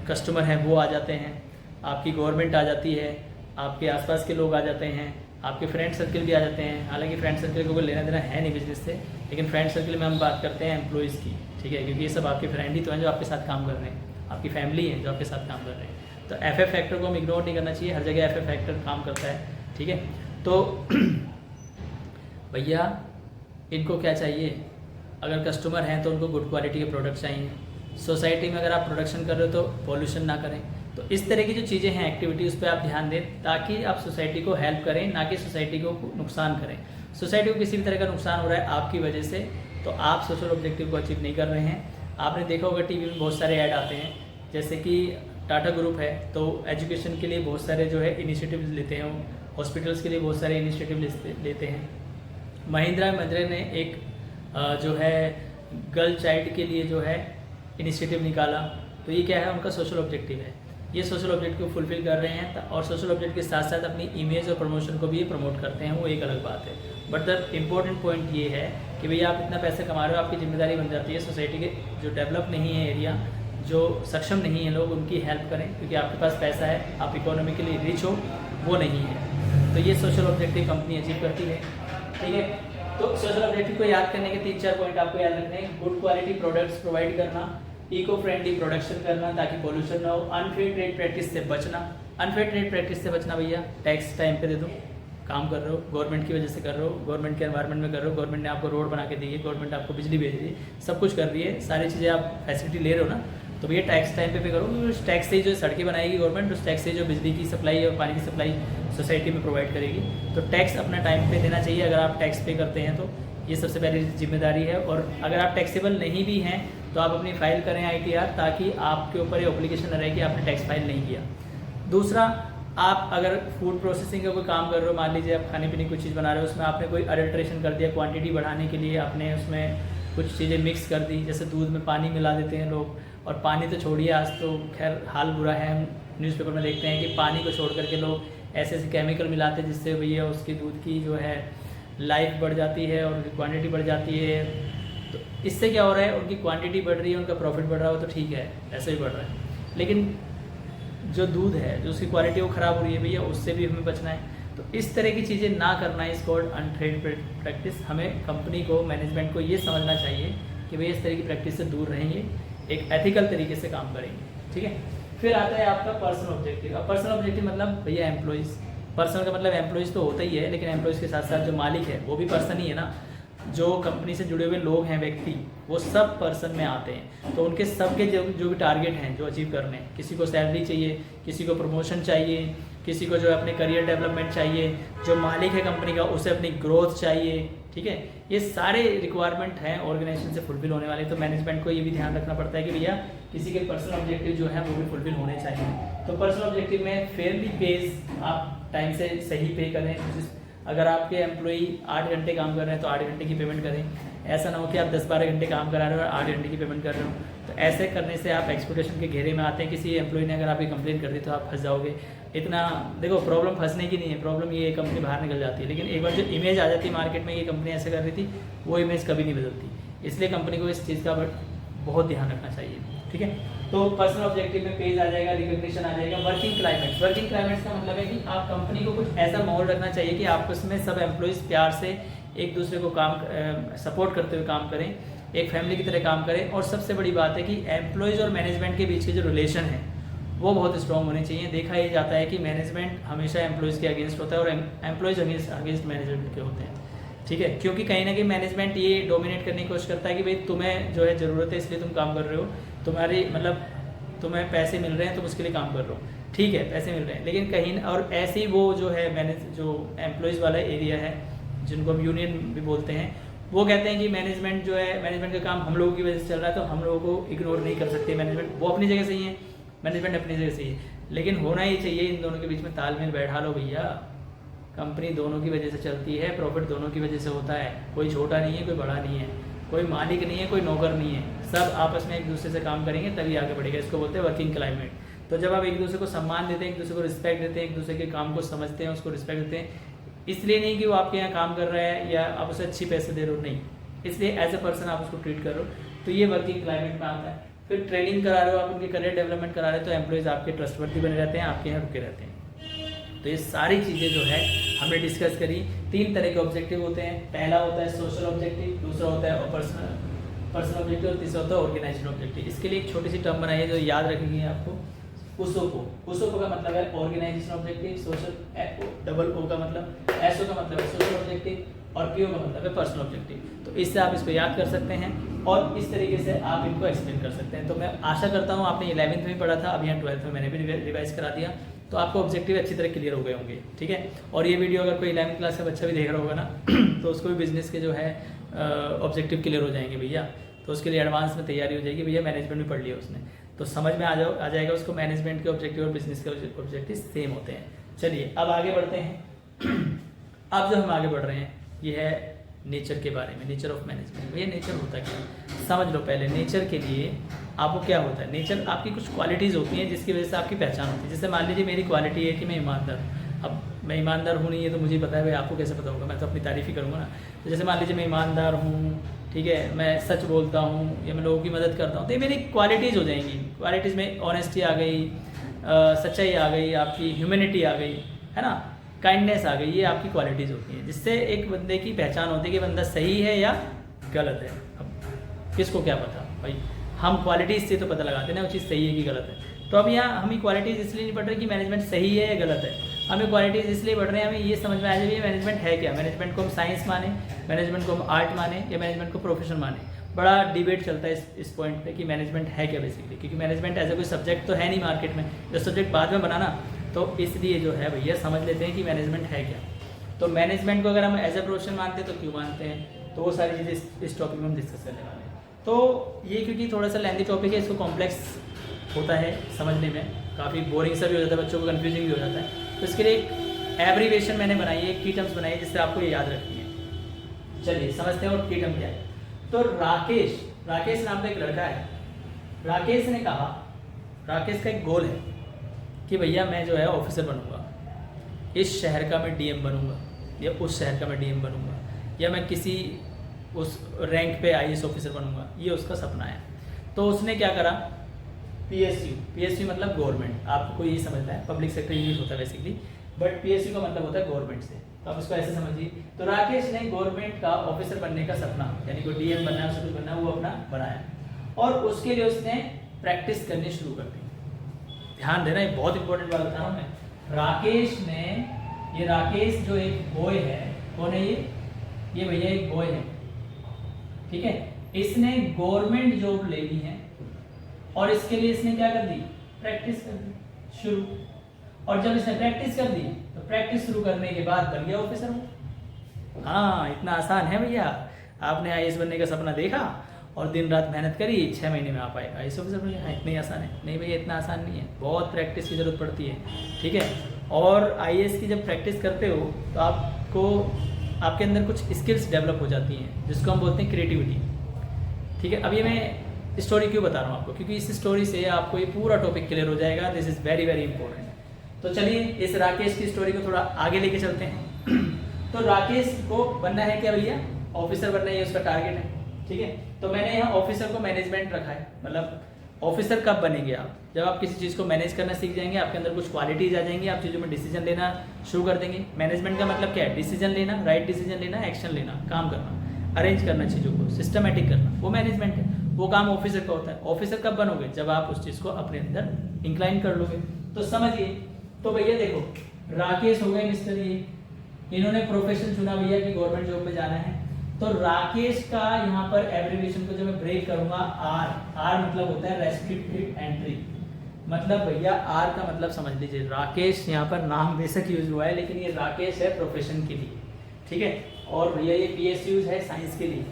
कस्टमर हैं वो आ जाते हैं, आपकी गवर्नमेंट आ जाती है, आपके आसपास के लोग आ जाते हैं, आपके फ्रेंड सर्कल भी आ जाते हैं। हालांकि फ्रेंड सर्कल को कोई लेना देना है नहीं बिजनेस से, लेकिन फ्रेंड सर्कल में हम बात करते हैं एम्प्लॉयज़ की। ठीक है, क्योंकि ये सब आपके फ्रेंड ही तो हैं जो आपके साथ काम कर रहे हैं, आपकी फैमिली है जो आपके साथ काम कर रहे हैं। तो FF फैक्टर को हम इग्नोर नहीं करना चाहिए, हर जगह FF फैक्टर काम करता है। ठीक है, तो भैया इनको क्या चाहिए, अगर कस्टमर हैं तो उनको गुड क्वालिटी के प्रोडक्ट चाहिए। सोसाइटी में अगर आप प्रोडक्शन कर रहे हो तो पॉल्यूशन ना करें। तो इस तरह की जो चीज़ें हैं, एक्टिविटी, उस पर आप ध्यान दें, ताकि आप सोसाइटी को हेल्प करें, ना कि सोसाइटी को नुकसान करें। सोसाइटी को किसी भी तरह का नुकसान हो रहा है आपकी वजह से, तो आप सोशल ऑब्जेक्टिव को अचीव नहीं कर रहे हैं। आपने देखा होगा टीवी में बहुत सारे ऐड आते हैं, जैसे कि टाटा ग्रुप है तो एजुकेशन के लिए बहुत सारे जो है इनिशिएटिव लेते हैं, हॉस्पिटल्स के लिए बहुत सारे इनिशिएटिव लेते हैं। महिंद्रा ने एक जो है गर्ल चाइल्ड के लिए जो है इनिशिएटिव निकाला, तो ये क्या है, उनका सोशल ऑब्जेक्टिव है। ये सोशल ऑब्जेक्टिव को फुलफिल कर रहे हैं, और सोशल ऑब्जेक्टिव के साथ साथ अपनी इमेज और प्रमोशन को भी ये प्रमोट करते हैं, वो एक अलग बात है। बट द इम्पोर्टेंट पॉइंट ये है कि भैया आप इतना पैसा कमा रहे हो, आपकी जिम्मेदारी बन जाती है सोसाइटी के जो डेवलप नहीं है एरिया, जो सक्षम नहीं है लोग, उनकी हेल्प करें, क्योंकि आपके पास पैसा है, आप इकोनॉमिकली रिच हो, वो नहीं है। तो ये सोशल ऑब्जेक्टिव कंपनी अचीव करती है। ठीक है, तो सोशल ऑब्जेक्टिव को याद करने के 3-4 पॉइंट आपको याद रखने हैं। गुड क्वालिटी प्रोडक्ट्स प्रोवाइड करना, इको फ्रेंडली प्रोडक्शन करना ताकि पोल्यूशन ना हो, अनफेयर ट्रेड प्रैक्टिस से बचना। अनफेयर ट्रेड प्रैक्टिस से बचना भैया, टैक्स टाइम पे दे दो, काम कर रहे हो, गवर्नमेंट की वजह से कर रहे हो, गवर्नमेंट के एनवायरनमेंट में कर रहे हो, गवर्नमेंट ने आपको रोड बना के दी है, गवर्नमेंट आपको बिजली भेज रही है, सब कुछ कर रही है, सारी चीज़ें आप फैसिलिटी ले रहे हो ना, तो भैया टैक्स टाइम पे करो। उस टैक्स से जो सड़कें बनाएगी गवर्नमेंट, उस टैक्स से जो बिजली की सप्लाई और पानी की सप्लाई सोसाइटी में प्रोवाइड करेगी। तो टैक्स अपना टाइम पे देना चाहिए। अगर आप टैक्स पे करते हैं तो ये सबसे पहली जिम्मेदारी है। और अगर आप टैक्सेबल नहीं भी हैं तो आप अपनी फ़ाइल करें ITR, ताकि आपके ऊपर ये ऑब्लिगेशन न रहे कि आपने टैक्स फाइल नहीं किया। दूसरा, आप अगर फूड प्रोसेसिंग का कोई काम कर रहे हो, मान लीजिए आप खाने पीने की कोई चीज़ बना रहे हो, उसमें आपने कोई अडल्ट्रेशन कर दिया, क्वांटिटी बढ़ाने के लिए आपने उसमें कुछ चीज़ें मिक्स कर दी, जैसे दूध में पानी मिला देते हैं लोग, और पानी तो छोड़िए, आज तो खैर हाल बुरा है, हम न्यूज़पेपर में देखते हैं कि पानी को छोड़ करके लोग ऐसे ऐसे केमिकल मिलाते हैं जिससे भैया उसकी दूध की जो है लाइफ बढ़ जाती है और क्वांटिटी बढ़ जाती है। तो इससे क्या हो रहा है, उनकी क्वांटिटी बढ़ रही है, उनका प्रॉफिट बढ़ रहा हो तो ठीक है, ऐसे ही बढ़ रहा है, लेकिन जो दूध है, जो उसकी क्वालिटी वो ख़राब हो रही है भैया, उससे भी हमें बचना है। तो इस तरह की चीज़ें ना करना इज़ कॉल्ड अनफेयर प्रैक्टिस। हमें कंपनी को, मैनेजमेंट को ये समझना चाहिए कि भैया इस तरह की प्रैक्टिस से दूर रहेंगे, एक एथिकल तरीके से काम करेंगे, ठीक है। फिर आता है आपका पर्सनल ऑब्जेक्टिव। अब पर्सनल ऑब्जेक्टिव मतलब भैया एम्प्लॉइज़, पर्सनल का मतलब एम्प्लॉइज़ तो होता ही है, लेकिन एम्प्लॉइज़ के साथ साथ जो मालिक है वो भी पर्सन ही है ना। जो कंपनी से जुड़े हुए लोग हैं, व्यक्ति, वो सब पर्सन में आते हैं। तो उनके सबके जो भी टारगेट हैं जो अचीव करने हैं, किसी को सैलरी चाहिए, किसी को प्रमोशन चाहिए, किसी को जो है अपने करियर डेवलपमेंट चाहिए, जो मालिक है कंपनी का उसे अपनी ग्रोथ चाहिए, ठीक है। ये सारे रिक्वायरमेंट हैं ऑर्गेनाइजेशन से फुलफिल होने वाले। तो मैनेजमेंट को ये भी ध्यान रखना पड़ता है कि भैया किसी के पर्सनल ऑब्जेक्टिव जो है वो भी फुलफिल होने चाहिए। तो पर्सनल ऑब्जेक्टिव में फेयरली पेज, आप टाइम से सही पे करें। अगर आपके एम्प्लॉई 8 घंटे काम कर रहे हैं तो 8 घंटे की पेमेंट करें। ऐसा ना हो कि आप 10-12 घंटे काम करा रहे हो और 8 घंटे की पेमेंट कर रहे हो। तो ऐसे करने से आप एक्सप्लोटेशन के घेरे में आते हैं। किसी एम्प्लॉई ने अगर आपकी कंप्लेन कर दी तो आप फंस जाओगे। इतना देखो, प्रॉब्लम फंसने की नहीं है, प्रॉब्लम ये कंपनी बाहर निकल जाती है। लेकिन एक बार जो इमेज आ जाती है मार्केट में, ये कंपनी ऐसे कर रही थी, वो इमेज कभी नहीं बदलती। इसलिए कंपनी को इस चीज़ का बहुत ध्यान रखना चाहिए, ठीक है। तो पर्सनल ऑब्जेक्टिव में पेज आ जाएगा, रिकग्निशन आ जाएगा। वर्किंग क्लाइमेट्स, वर्किंग क्लाइमेट्स का मतलब है कि आप कंपनी को कुछ ऐसा माहौल रखना चाहिए कि आपस में सब एम्प्लॉइज़ प्यार से एक दूसरे को काम सपोर्ट करते हुए काम करें, एक फैमिली की तरह काम करें। और सबसे बड़ी बात है कि एम्प्लॉइज़ और मैनेजमेंट के बीच के जो रिलेशन है वो बहुत स्ट्रॉन्ग होने चाहिए। देखा ये जाता है कि मैनेजमेंट हमेशा एम्प्लॉइज़ के अगेंस्ट होता है और एम्प्लॉइज़ अगेंस्ट मैनेजमेंट के होते हैं, ठीक है। क्योंकि कहीं ना कहीं मैनेजमेंट ये डोमिनेट करने की कोशिश करता है कि भाई तुम्हें जो है ज़रूरत है इसलिए तुम काम कर रहे हो, तुम्हारी मतलब तुम्हें पैसे मिल रहे हैं तुम उसके लिए काम कर रहे हो, ठीक है, पैसे मिल रहे हैं। लेकिन कहीं और ऐसे ही वो जो है जो एम्प्लॉइज़ वाला एरिया है, जिनको हम यूनियन भी बोलते हैं, वो कहते हैं कि मैनेजमेंट जो है, मैनेजमेंट का काम हम लोगों की वजह से चल रहा है तो हम लोगों को इग्नोर नहीं कर सकते। मैनेजमेंट वो अपनी जगह सही है, मैनेजमेंट अपनी जगह सही है, लेकिन होना ही चाहिए इन दोनों के बीच में तालमेल बैठा लो भैया। कंपनी दोनों की वजह से चलती है, प्रॉफिट दोनों की वजह से होता है। कोई छोटा नहीं है, कोई बड़ा नहीं है, कोई मालिक नहीं है, कोई नौकर नहीं है। सब आपस में एक दूसरे से काम करेंगे तभी आगे बढ़ेगा। इसको बोलते हैं वर्किंग क्लाइमेट। तो जब आप एक दूसरे को सम्मान देते हैं, एक दूसरे को रिस्पेक्ट देते हैं, एक दूसरे के काम को समझते हैं, उसको रिस्पेक्ट देते हैं, इसलिए नहीं कि वो आपके यहाँ काम कर रहा है या आप उसे अच्छी पैसे दे रहे हो, नहीं, इसलिए एज ए पर्सन आप उसको ट्रीट कर रहे हो। तो ये वर्किंग क्लाइमेट में आता है। फिर ट्रेनिंग करा रहे हो आप, उनके करियर डेवलपमेंट करा रहे हो, तो एम्प्लॉइज़ आपके ट्रस्टवर्दी बने रहते हैं, आपके यहाँ रुके रहते हैं। तो ये सारी चीज़ें जो है हमने डिस्कस करी। 3 तरह के ऑब्जेक्टिव होते हैं। पहला होता है सोशल ऑब्जेक्टिव, दूसरा होता है पर्सनल ऑब्जेक्टिव और तीसरा होता है ऑर्गेनाइजेशन ऑब्जेक्टिव। इसके लिए एक छोटी सी टर्म बनाई है जो याद रखेंगे आपको, USOPO का मतलब है organisation objective, social double O का मतलब, SO का मतलब है सोशल ऑब्जेक्टिव और PO का मतलब है पर्सनल ऑब्जेक्टिव। तो इससे आप इसको याद कर सकते हैं और इस तरीके से आप इनको एक्सप्लेन कर सकते हैं। तो मैं आशा करता हूँ आपने 11th में पढ़ा था, अब यहाँ 12th में मैंने भी रिवाइज करा दिया, तो आपको ऑब्जेक्टिव अच्छी तरह क्लियर हो गए होंगे, ठीक है। और ये वीडियो अगर कोई 11th क्लास का बच्चा भी देख रहा होगा ना तो उसको भी बिजनेस के जो है ऑब्जेक्टिव क्लियर हो जाएंगे भैया। तो उसके लिए एडवांस में तैयारी हो जाएगी भैया, मैनेजमेंट भी पढ़ लिया उसने, तो समझ में आ जाएगा उसको मैनेजमेंट के ऑब्जेक्टिव और बिजनेस के ऑब्जेक्टिव सेम होते हैं। चलिए अब आगे बढ़ते हैं। अब जो हम आगे बढ़ रहे हैं ये है नेचर के बारे में, नेचर ऑफ मैनेजमेंट। भैया नेचर होता क्या, समझ लो पहले। नेचर के लिए आपको क्या होता है, नेचर आपकी कुछ क्वालिटीज़ होती हैं जिसकी वजह से आपकी पहचान होती है। जैसे मान लीजिए मेरी क्वालिटी है कि मैं ईमानदार हूँ। अब मैं ईमानदार हूँ नहीं है तो मुझे पता है भाई, आपको कैसे पता होगा, मैं तो अपनी तारीफ़ ही करूँगा ना। तो जैसे मान लीजिए मैं ईमानदार हूँ, ठीक है, मैं सच बोलता हूँ या मैं लोगों की मदद करता हूँ, तो ये मेरी क्वालिटीज़ हो जाएंगी। क्वालिटीज़ में ऑनेस्टी आ गई, सच्चाई आ गई, आपकी ह्यूमैनिटी आ गई, है ना, काइंडनेस आ गई, ये आपकी क्वालिटीज़ होती हैं जिससे एक बंदे की पहचान होती है कि बंदा सही है या गलत है। अब किसको क्या पता भाई, हम क्वालिटीज़ से तो पता लगाते हैं ना वो चीज़ सही है कि गलत है। तो अब यहाँ हमें क्वालिटीज़ इसलिए नहीं पढ़ रही कि मैनेजमेंट सही है या गलत है, हमें क्वालिटीज़ इसलिए पढ़ रहे हैं, हमें ये समझ में आ जाए मैनेजमेंट है क्या। मैनेजमेंट को हम साइंस माने, मैनेजमेंट को हम आर्ट माने या मैनेजमेंट को प्रोफेशन माने। बड़ा डिबेट चलता है इस पॉइंट पे कि मैनेजमेंट है क्या बेसिकली, क्योंकि मैनेजमेंट ऐसा कोई सब्जेक्ट तो है नहीं मार्केट में, जो सब्जेक्ट बाद में बनाना, तो इसलिए जो है भैया समझ लेते हैं कि मैनेजमेंट है क्या। तो मैनेजमेंट को अगर हम एज ए प्रोफेशन मानते हैं तो क्यों मानते हैं, तो वो सारी चीज़ें इस टॉपिक में हम डिस्कस करने वाले हैं। तो ये क्योंकि थोड़ा सा लेंथी टॉपिक है, इसको कॉम्प्लेक्स होता है समझने में, काफ़ी बोरिंग सा भी हो जाता है, बच्चों को कन्फ्यूजिंग भी हो जाता है। तो इसके लिए एक एब्रीवेशन मैंने बनाई है, की टर्म्स बनाई है, जिससे आपको ये याद रखनी है। चलिए समझते हैं और की टर्म क्या है। तो राकेश नाम का एक लड़का है। राकेश ने कहा, राकेश का एक गोल है कि भैया मैं जो है ऑफिसर बनूंगा, इस शहर का मैं डीएम बनूंगा, या उस शहर का मैं डीएम बनूंगा, या मैं किसी उस रैंक पे आईएएस ऑफिसर बनूंगा, ये उसका सपना है। तो उसने क्या करा, पीएसयू मतलब गवर्नमेंट, आपको यही समझना है, पब्लिक सेक्टर यूनिट होता है बेसिकली, बट पीएसयू का मतलब होता है गवर्नमेंट से, तो आप इसको ऐसे समझिए। तो राकेश ने गवर्नमेंट का ऑफिसर बनने का सपना, यानी कोई डीएम बनना है, उसे कुछ बनना है, वो अपना बनाया, और उसके लिए उसने प्रैक्टिस करनी शुरू कर दी। ध्यान देना, ये बहुत इंपॉर्टेंट बात बता रहा हूँ मैं। राकेश ने, ये राकेश जो एक बॉय है, कौन है ये भैया एक बॉय है, ठीक है। इसने गवर्नमेंट जॉब ले ली है, और इसके लिए इसने क्या कर दी, प्रैक्टिस कर दी शुरू। और जब इसने प्रैक्टिस कर दी, तो प्रैक्टिस शुरू करने के बाद बन गया ऑफिसर वो। हाँ, इतना आसान है भैया। आपने आईएएस बनने का सपना देखा और दिन रात मेहनत करी, 6 महीने में आप आईएएस ऑफिसर बन गए। हाँ, इतना ही आसान है? नहीं भैया, इतना आसान नहीं है, बहुत प्रैक्टिस की जरूरत पड़ती है, ठीक है। और आईएएस की जब प्रैक्टिस करते हो तो आपको, आपके अंदर कुछ स्किल्स डेवलप हो जाती हैं, जिसको हम बोलते हैं क्रिएटिविटी, ठीक है। अब ये मैं स्टोरी क्यों बता रहा हूँ आपको, क्योंकि इस स्टोरी से आपको ये पूरा टॉपिक क्लियर हो जाएगा। This is very very important. तो चलिए इस राकेश की स्टोरी को थोड़ा आगे लेके चलते हैं। तो राकेश को बनना है क्या भैया, ऑफिसर बनना है, ये उसका टारगेट है, ठीक है। तो मैंने यहाँ ऑफिसर को मैनेजमेंट रखा है, मतलब ऑफिसर कब बनेंगे आप, जब आप किसी चीज़ को मैनेज करना सीख जाएंगे, आपके अंदर कुछ क्वालिटीज आ जाएंगी, आप चीज़ों में डिसीजन लेना शुरू कर देंगे। मैनेजमेंट का मतलब क्या है, डिसीजन लेना, राइट डिसीजन लेना, एक्शन लेना, काम करना, अरेंज करना, चीज़ों को सिस्टमेटिक करना, वो मैनेजमेंट है। वो काम ऑफिसर का होता है। ऑफिसर कब बनोगे, जब आप उस चीज़ को अपने अंदर इंक्लाइन कर लोगे। तो समझिए, तो भैया देखो, राकेश हो गए मिस्टर, ये इन्होंने प्रोफेशन चुना भैया कि गवर्नमेंट जॉब में जाना है। तो राकेश का यहाँ पर एब्रिविएशन को जब मैं ब्रेक करूंगा, आर मतलब होता है रेस्ट्रिक्टेड एंट्री। मतलब भैया आर का मतलब समझ लीजिए, राकेश यहाँ पर नाम बेशक यूज हुआ है, लेकिन ये राकेश है प्रोफेशन के लिए, ठीक है। और भैया ये पीएसयू है साइंस के लिए,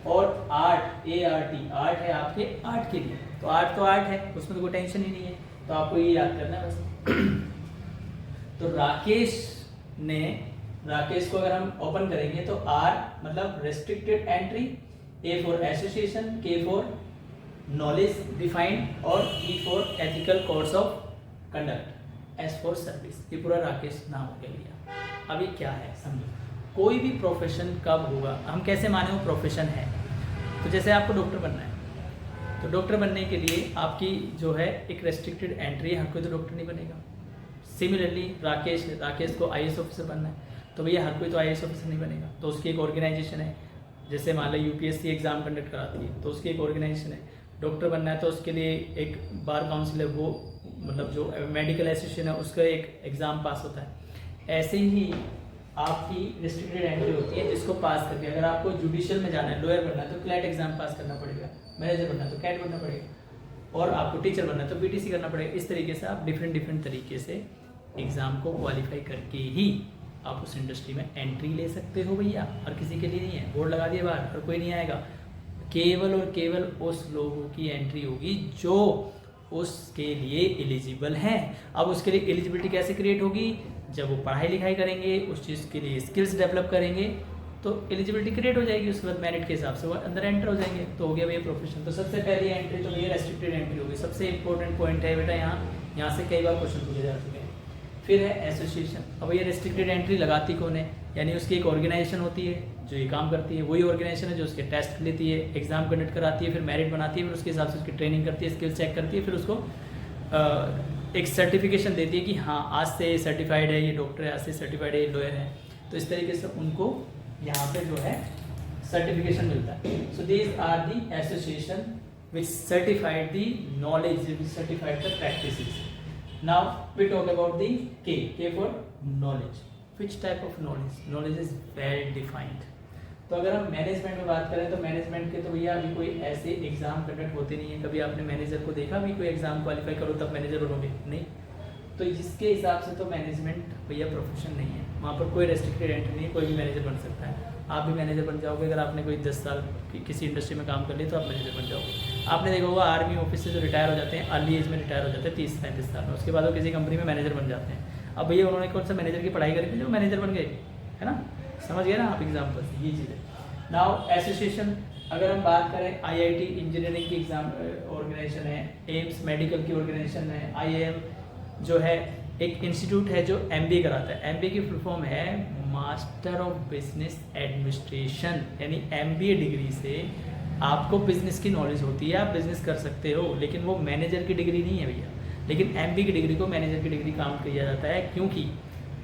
और आर्ट, ART, आर्ट है आपके आर्ट के लिए। तो आर्ट है, उसमें तो कोई टेंशन ही नहीं है, तो आपको ये याद करना है बस। तो राकेश को अगर हम ओपन करेंगे तो आर मतलब restricted entry, A for association, के फॉर नॉलेज डिफाइंड, और ई for ethical codes of conduct, S for service. ये पूरा राकेश नाम हो गया भैया। अभी क्या है समझो, कोई भी प्रोफेशन कब होगा, हम कैसे माने वो प्रोफेशन है। तो जैसे आपको डॉक्टर बनना है, तो डॉक्टर बनने के लिए आपकी जो है एक रेस्ट्रिक्टेड एंट्री है, हर कोई तो डॉक्टर नहीं बनेगा। सिमिलरली राकेश को आईएएस ऑफिसर बनना है, तो भैया हर कोई तो आईएएस ऑफिसर नहीं बनेगा। तो उसकी एक ऑर्गेनाइजेशन है, जैसे मान लो यूपीएससी एग्जाम कंडक्ट कराती है, तो उसकी एक ऑर्गेनाइजेशन है। डॉक्टर बनना है तो उसके लिए एक बार काउंसिल है, वो मतलब जो मेडिकल एसोसिएशन है, उसका एक एग्ज़ाम पास होता है। ऐसे ही आपकी रेस्ट्रिक्टेड एंट्री होती है, जिसको पास करके अगर आपको जुडिशियल में जाना है, लॉयर बनना है तो क्लैट एग्जाम पास करना पड़ेगा, मैनेजर बनना है तो कैट बनना पड़ेगा, और आपको टीचर बनना है तो बीटीसी करना पड़ेगा। इस तरीके से आप डिफरेंट तरीके से एग्ज़ाम को क्वालिफाई करके ही आप उस इंडस्ट्री में एंट्री ले सकते हो भैया। हर किसी के लिए नहीं है, बोर्ड लगा दिए बाहर, हर कोई नहीं आएगा। केवल और केवल उस लोगों की एंट्री होगी जो उसके लिए एलिजिबल हैं। अब उसके लिए एलिजिबिलिटी कैसे क्रिएट होगी, जब वो पढ़ाई लिखाई करेंगे, उस चीज़ के लिए स्किल्स डेवलप करेंगे, तो एलिजिबिलिटी क्रिएट हो जाएगी। उसके बाद मेरिट के हिसाब से वो अंदर एंटर हो जाएंगे, तो हो गया भैया प्रोफेशन। तो सबसे पहली एंट्री तो भैया रेस्ट्रिक्टेड एंट्री होगी। सबसे इंपॉर्टेंट पॉइंट है बेटा, यहाँ से कई बार क्वेश्चन पूछे जा चुके हैं। फिर है एसोसिएशन। अब ये रेस्ट्रिक्टेड एंट्री लगाती कौन है, यानी उसकी एक ऑर्गेनाइजेशन होती है जो ये काम करती है। वही ऑर्गेनाइजेशन है जो उसके टेस्ट लेती है, एग्जाम कंडक्ट कराती है, फिर मेरिट बनाती है, फिर उसके हिसाब से उसकी ट्रेनिंग करती है, स्किल चेक करती है, फिर उसको एक सर्टिफिकेशन देती है कि हाँ आज से सर्टिफाइड है ये डॉक्टर है, आज से सर्टिफाइड है ये लॉयर है। तो इस तरीके से उनको यहाँ पे जो है सर्टिफिकेशन मिलता है। So these are the association which certified the knowledge, which certified the practices. Now we talk about the K for knowledge. Which type of knowledge? Knowledge is well defined. तो अगर हम मैनेजमेंट में बात करें तो management के तो भैया अभी कोई ऐसे एग्जाम कंडक्ट होते नहीं है। कभी आपने मैनेजर को देखा भी, कोई एग्जाम क्वालिफाई करो तब मैनेजर बनोगे? नहीं। तो इसके हिसाब से तो मैनेजमेंट भैया प्रोफेशन नहीं है, वहाँ पर कोई रेस्ट्रिक्टेड एंट्री नहीं है, कोई भी मैनेजर बन सकता है। आप भी मैनेजर बन जाओगे। अगर आपने कोई 10 साल किसी इंडस्ट्री में काम कर लिया तो आप मैनेजर बन जाओगे। आपने देखा होगा आर्मी ऑफिस से जो रिटायर हो जाते हैं, अर्ली एज में रिटायर हो जाते हैं 30-35 साल में, उसके बाद वो किसी कंपनी में मैनेजर बन जाते हैं। अब भैया उन्होंने कौन सा मैनेजर की पढ़ाई करी थी जो मैनेजर बन गए, है ना, समझ गए ना आप एग्जाम्पल, ये चीज़ है। नाउ एसोसिएशन, अगर हम बात करें आईआईटी इंजीनियरिंग की एग्जाम ऑर्गेनाइजेशन है, एम्स मेडिकल की ऑर्गेनाइजेशन है, आईआईएम जो है एक इंस्टीट्यूट है जो एमबीए कराता है। एमबीए की फुल फॉर्म है मास्टर ऑफ बिजनेस एडमिनिस्ट्रेशन, यानी एमबीए डिग्री से आपको बिजनेस की नॉलेज होती है, आप बिजनेस कर सकते हो, लेकिन वो मैनेजर की डिग्री नहीं है भैया। लेकिन एमबीए की डिग्री को मैनेजर की डिग्री काउंट किया जाता है, क्योंकि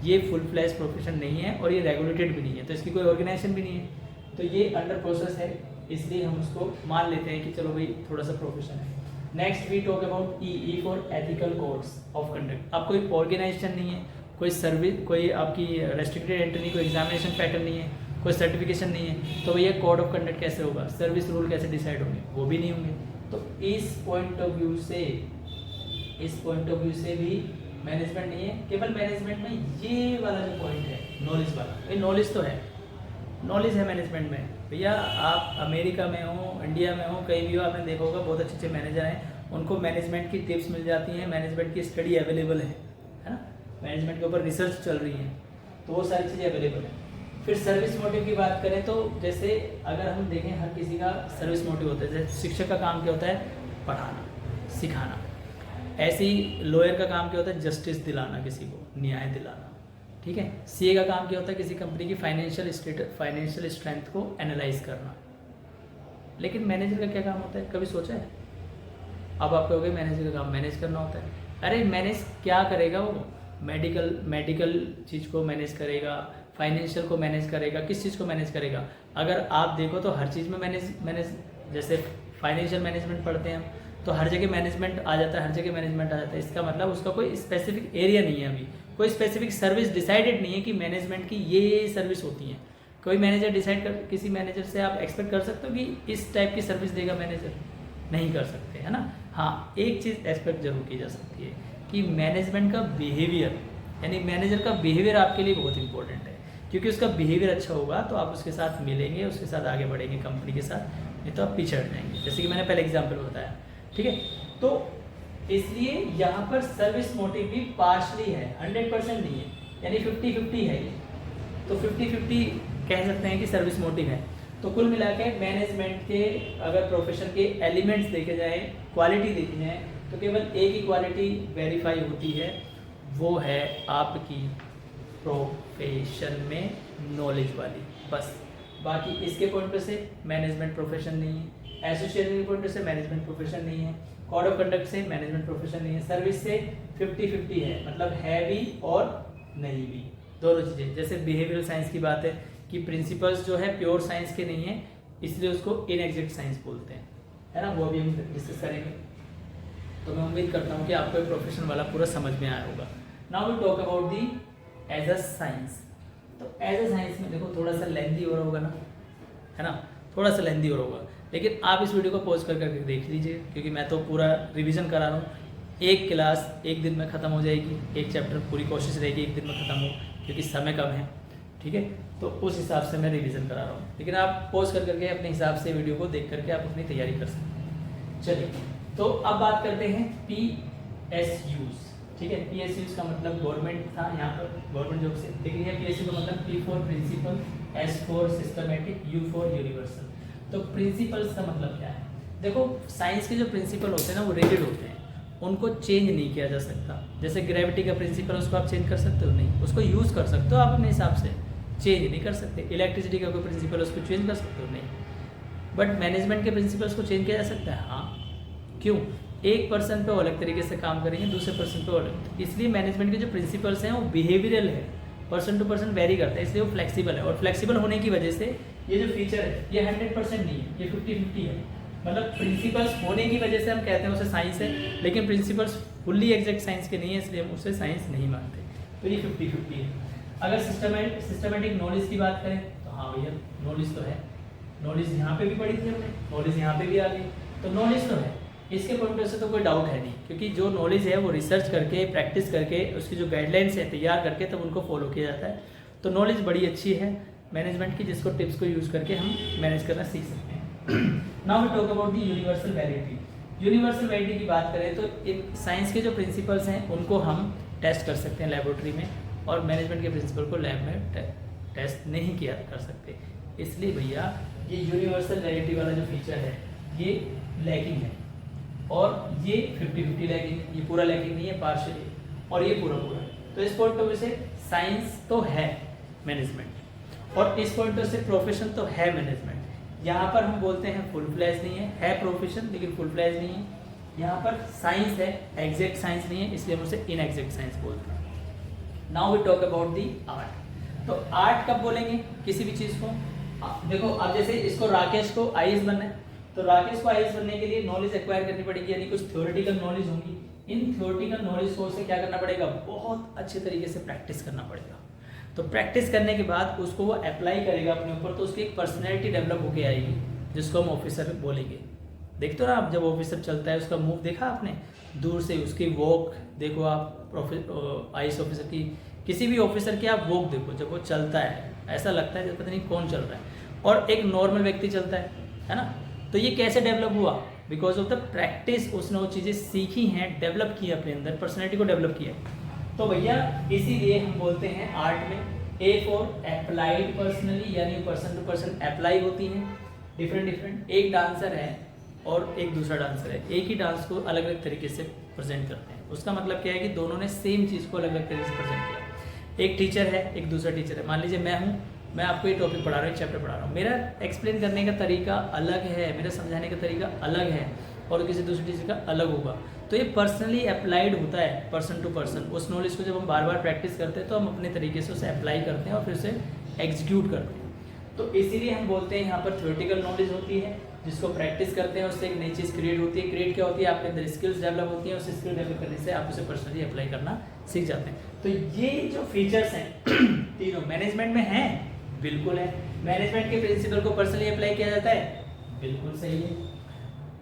ये फुल फ्लैश प्रोफेशन नहीं है और ये रेगुलेटेड भी नहीं है, तो इसकी कोई ऑर्गेनाइजेशन भी नहीं है, तो ये अंडर प्रोसेस है, इसलिए हम उसको मान लेते हैं कि चलो भाई थोड़ा सा प्रोफेशन है। Next we talk about E for ethical codes of conduct. अब कोई ऑर्गेनाइजेशन नहीं है, कोई सर्विस, कोई आपकी रेस्ट्रिक्टेड एंट्री नहीं, कोई एग्जामिनेशन पैटर्न नहीं है, कोई सर्टिफिकेशन नहीं है, तो भैया कोड ऑफ कंडक्ट कैसे होगा, सर्विस रूल कैसे डिसाइड होंगे, वो भी नहीं होंगे। तो इस पॉइंट ऑफ व्यू से भी मैनेजमेंट नहीं है। केवल मैनेजमेंट में ये वाला जो पॉइंट है नॉलेज वाला, ये नॉलेज तो है, नॉलेज है मैनेजमेंट में भैया। आप अमेरिका में हो, इंडिया में हो, कहीं भी हो, आपने देखा होगा बहुत अच्छे अच्छे मैनेजर हैं, उनको मैनेजमेंट की टिप्स मिल जाती हैं, मैनेजमेंट की स्टडी अवेलेबल है ना, मैनेजमेंट के ऊपर रिसर्च चल रही है, तो वो सारी चीज़ें अवेलेबल है। फिर सर्विस मोटिव की बात करें तो जैसे अगर हम देखें हर किसी का सर्विस मोटिव होता है। जैसे शिक्षक का काम क्या होता है, पढ़ाना सिखाना, ऐसे ही लॉयर का काम क्या होता है, जस्टिस दिलाना, किसी को न्याय दिलाना, ठीक है। सीए का काम क्या होता है, किसी कंपनी की फाइनेंशियल स्ट्रेंथ को एनालाइज करना। लेकिन मैनेजर का क्या काम होता है, कभी सोचा है? अब आप कहोगे मैनेजर का काम मैनेज करना होता है। अरे मैनेज क्या करेगा वो, मेडिकल चीज़ को मैनेज करेगा, फाइनेंशियल को मैनेज करेगा, किस चीज़ को मैनेज करेगा। अगर आप देखो तो हर चीज़ में मैनेज जैसे फाइनेंशियल मैनेजमेंट पढ़ते हैं हम, तो हर जगह मैनेजमेंट आ जाता है, हर जगह मैनेजमेंट आ जाता है। इसका मतलब उसका कोई स्पेसिफिक एरिया नहीं है, अभी कोई स्पेसिफिक सर्विस डिसाइडेड नहीं है कि मैनेजमेंट की ये सर्विस होती है। कोई मैनेजर डिसाइड कर, किसी मैनेजर से आप एक्सपेक्ट कर सकते हो कि इस टाइप की सर्विस देगा मैनेजर, नहीं कर सकते, है ना। हाँ, एक चीज़ एक्सपेक्ट जरूर की जा सकती है कि मैनेजमेंट का बिहेवियर, यानी मैनेजर का बिहेवियर आपके लिए बहुत इंपॉर्टेंट है, क्योंकि उसका बिहेवियर अच्छा होगा तो आप उसके साथ मिलेंगे, उसके साथ आगे बढ़ेंगे कंपनी के साथ, नहीं तो आप पिछड़ जाएंगे, जैसे कि मैंने पहले एग्जाम्पल बताया, ठीक है। तो इसलिए यहाँ पर सर्विस मोटिव भी पार्शली है, 100% नहीं है, यानी 50-50 है ये, तो 50-50 कह सकते हैं कि सर्विस मोटिव है। तो कुल मिला के मैनेजमेंट के अगर प्रोफेशन के एलिमेंट्स देखे जाएँ, क्वालिटी देखी जाए, तो केवल एक ही क्वालिटी वेरीफाई होती है, वो है आपकी प्रोफेशन में नॉलेज वाली, बस। बाकी इसके पॉइंट से मैनेजमेंट प्रोफेशन नहीं है, एसोसिएशन के पॉइंट से मैनेजमेंट प्रोफेशन नहीं है, कोड ऑफ कंडक्ट से मैनेजमेंट प्रोफेशन नहीं है, सर्विस से 50-50 है, मतलब है भी और नहीं भी, दोनों चीज़ें। जैसे बिहेवियरल साइंस की बात है कि प्रिंसिपल्स जो है प्योर साइंस के नहीं है, इसलिए उसको इनएग्जैक्ट साइंस बोलते हैं, है ना, वो अभी हम डिस्कस करेंगे। तो मैं उम्मीद करता हूँ कि आपको ये प्रोफेशन वाला पूरा समझ में आया होगा। Now we talk about the as a science. तो एज अ साइंस में देखो थोड़ा सा लेंथी हो रहा होगा ना, है ना, थोड़ा सा लेंथी हो रहा होगा, लेकिन आप इस वीडियो को पॉज करके देख लीजिए, क्योंकि मैं तो पूरा रिवीजन करा रहा हूँ। एक क्लास एक दिन में ख़त्म हो जाएगी, एक चैप्टर पूरी कोशिश रहेगी एक दिन में ख़त्म हो, क्योंकि समय कम है, ठीक है। तो उस हिसाब से मैं रिवीजन करा रहा हूँ, लेकिन आप पॉज करके अपने हिसाब से वीडियो को देख करके आप अपनी तैयारी कर सकते हैं। चलिए, तो अब बात करते हैं PSUs, ठीक है। PSUs का मतलब गवर्नमेंट था, यहाँ पर गवर्नमेंट जॉब से लिख रही है। PSU का मतलब P for principal, S for systematic, U for universal. तो प्रिंसिपल्स का मतलब क्या है, देखो साइंस के जो प्रिंसिपल होते हैं ना वो रिजिड होते हैं, उनको चेंज नहीं किया जा सकता। जैसे ग्रेविटी का प्रिंसिपल, उसको आप चेंज कर सकते हो नहीं, उसको यूज़ कर सकते हो आप अपने हिसाब से, चेंज नहीं कर सकते। इलेक्ट्रिसिटी का कोई प्रिंसिपल, उसको चेंज कर सकते हो नहीं। बट मैनेजमेंट के प्रिंसिपल्स को चेंज किया जा सकता है, हाँ। क्यों? एक पर्सन पे अलग तरीके से काम करेंगे, दूसरे पर्सन पे अलग, इसलिए मैनेजमेंट के जो प्रिंसिपल्स हैं वो बिहेवियरल है, पर्सन टू पर्सन वेरी करता है, इसलिए वो फ्लेक्सिबल है। और फ्लेक्सिबल होने की वजह से ये जो फीचर है ये 100% नहीं है, ये 50-50 है। मतलब प्रिंसिपल्स होने की वजह से हम कहते हैं उसे साइंस है, लेकिन प्रिंसिपल्स फुल्ली एग्जैक्ट साइंस के नहीं है, इसलिए हम उसे साइंस नहीं मानते। तो ये 50-50 है। अगर सिस्टमेटिक नॉलेज की बात करें तो हाँ भैया नॉलेज तो है, नॉलेज यहाँ पे भी पढ़ी थी हमने, नॉलेज यहाँ पे भी आ गई, तो नॉलेज तो है, इसके पॉइंट से तो कोई डाउट है नहीं, क्योंकि जो नॉलेज है वो रिसर्च करके, प्रैक्टिस करके, उसकी जो गाइडलाइंस है तैयार करके तब उनको फॉलो किया जाता है। तो नॉलेज बड़ी अच्छी है, मैनेजमेंट की, जिसको टिप्स को यूज़ करके हम मैनेज करना सीख सकते हैं। Now we talk about the universal validity. Universal validity की बात करें तो एक साइंस के जो प्रिंसिपल्स हैं उनको हम टेस्ट कर सकते हैं लेबोरेटरी में, और मैनेजमेंट के प्रिंसिपल को लैब में टेस्ट नहीं किया कर सकते। इसलिए भैया ये यूनिवर्सल वैलिडिटी वाला जो फीचर है ये लैकिंग है, और ये 50-50 लैकिंग है, ये पूरा लैकिंग नहीं है, पार्शियली, और ये पूरा पूरा है। तो इस पॉइंट ऑफ व्यू से साइंस तो है मैनेजमेंट, और इस पॉइंट ऑफ से प्रोफेशन तो है मैनेजमेंट। यहाँ पर हम बोलते हैं फुल फ्लैज नहीं है प्रोफेशन, लेकिन फुल फ्लैज नहीं है। यहाँ पर साइंस है, एग्जैक्ट साइंस नहीं है, इसलिए हम उसे इनएग्जैक्ट साइंस बोलते हैं। Now we talk about the art. तो आर्ट कब बोलेंगे किसी भी चीज़ को? देखो अब जैसे इसको राकेश को आईएएस बनना है, तो राकेश को आईएएस बनने के लिए नॉलेज एक्वायर करनी पड़ेगी, यानी कुछ थ्योरेटिकल नॉलेज होगी। इन थ्योरेटिकल नॉलेज को उसे क्या करना पड़ेगा? बहुत अच्छे तरीके से प्रैक्टिस करना पड़ेगा। तो प्रैक्टिस करने के बाद उसको वो अप्लाई करेगा अपने ऊपर, तो उसकी एक पर्सनैलिटी डेवलप होके आएगी, जिसको हम ऑफिसर बोलेंगे। देखते हो ना आप, जब ऑफिसर चलता है उसका मूव देखा आपने दूर से, उसकी वॉक देखो आप, आईएएस ऑफिसर की, किसी भी ऑफिसर की आप वॉक देखो, जब वो चलता है ऐसा लगता है जब पता नहीं कौन चल रहा है, और एक नॉर्मल व्यक्ति चलता है ना। तो ये कैसे डेवलप हुआ? बिकॉज ऑफ द प्रैक्टिस, उसने वो चीज़ें सीखी हैं, डेवलप की अपने अंदर, पर्सनैलिटी को डेवलप किया। तो भैया इसीलिए हम बोलते हैं आर्ट में ए फॉर अप्लाइड पर्सनली, यानी पर्सन टू पर्सन अप्लाई होती हैं डिफरेंट। एक डांसर है और एक दूसरा डांसर है, एक ही डांस को अलग अलग तरीके से प्रेजेंट करते हैं। उसका मतलब क्या है कि दोनों ने सेम चीज़ को अलग अलग तरीके से प्रेजेंट किया। एक टीचर है, एक दूसरा टीचर है। मान लीजिए मैं आपको ये टॉपिक पढ़ा रहा हूँ, चैप्टर पढ़ा रहा हूँ, मेरा एक्सप्लेन करने का तरीका अलग है, मेरा समझाने का तरीका अलग है, और किसी दूसरे टीचर का अलग होगा। तो ये पर्सनली अप्लाइड होता है, पर्सन टू पर्सन। उस नॉलेज को जब हम बार बार प्रैक्टिस करते हैं तो हम अपने तरीके से उसे अप्लाई करते हैं और फिर उसे एग्जीक्यूट करते हैं। तो इसीलिए हम बोलते हैं यहाँ पर थ्योरेटिकल नॉलेज होती है, जिसको प्रैक्टिस करते हैं उससे एक नई चीज़ क्रिएट होती है। क्रिएट क्या होती है? आपके अंदर स्किल्स डेवलप होती हैं, उस स्किल डेवलप करने से आप उसे पर्सनली अप्लाई करना सीख जाते हैं। तो ये जो फीचर्स हैं तीनों मैनेजमेंट में हैं, बिल्कुल है। मैनेजमेंट के प्रिंसिपल को पर्सनली अप्लाई किया जाता है, बिल्कुल सही है।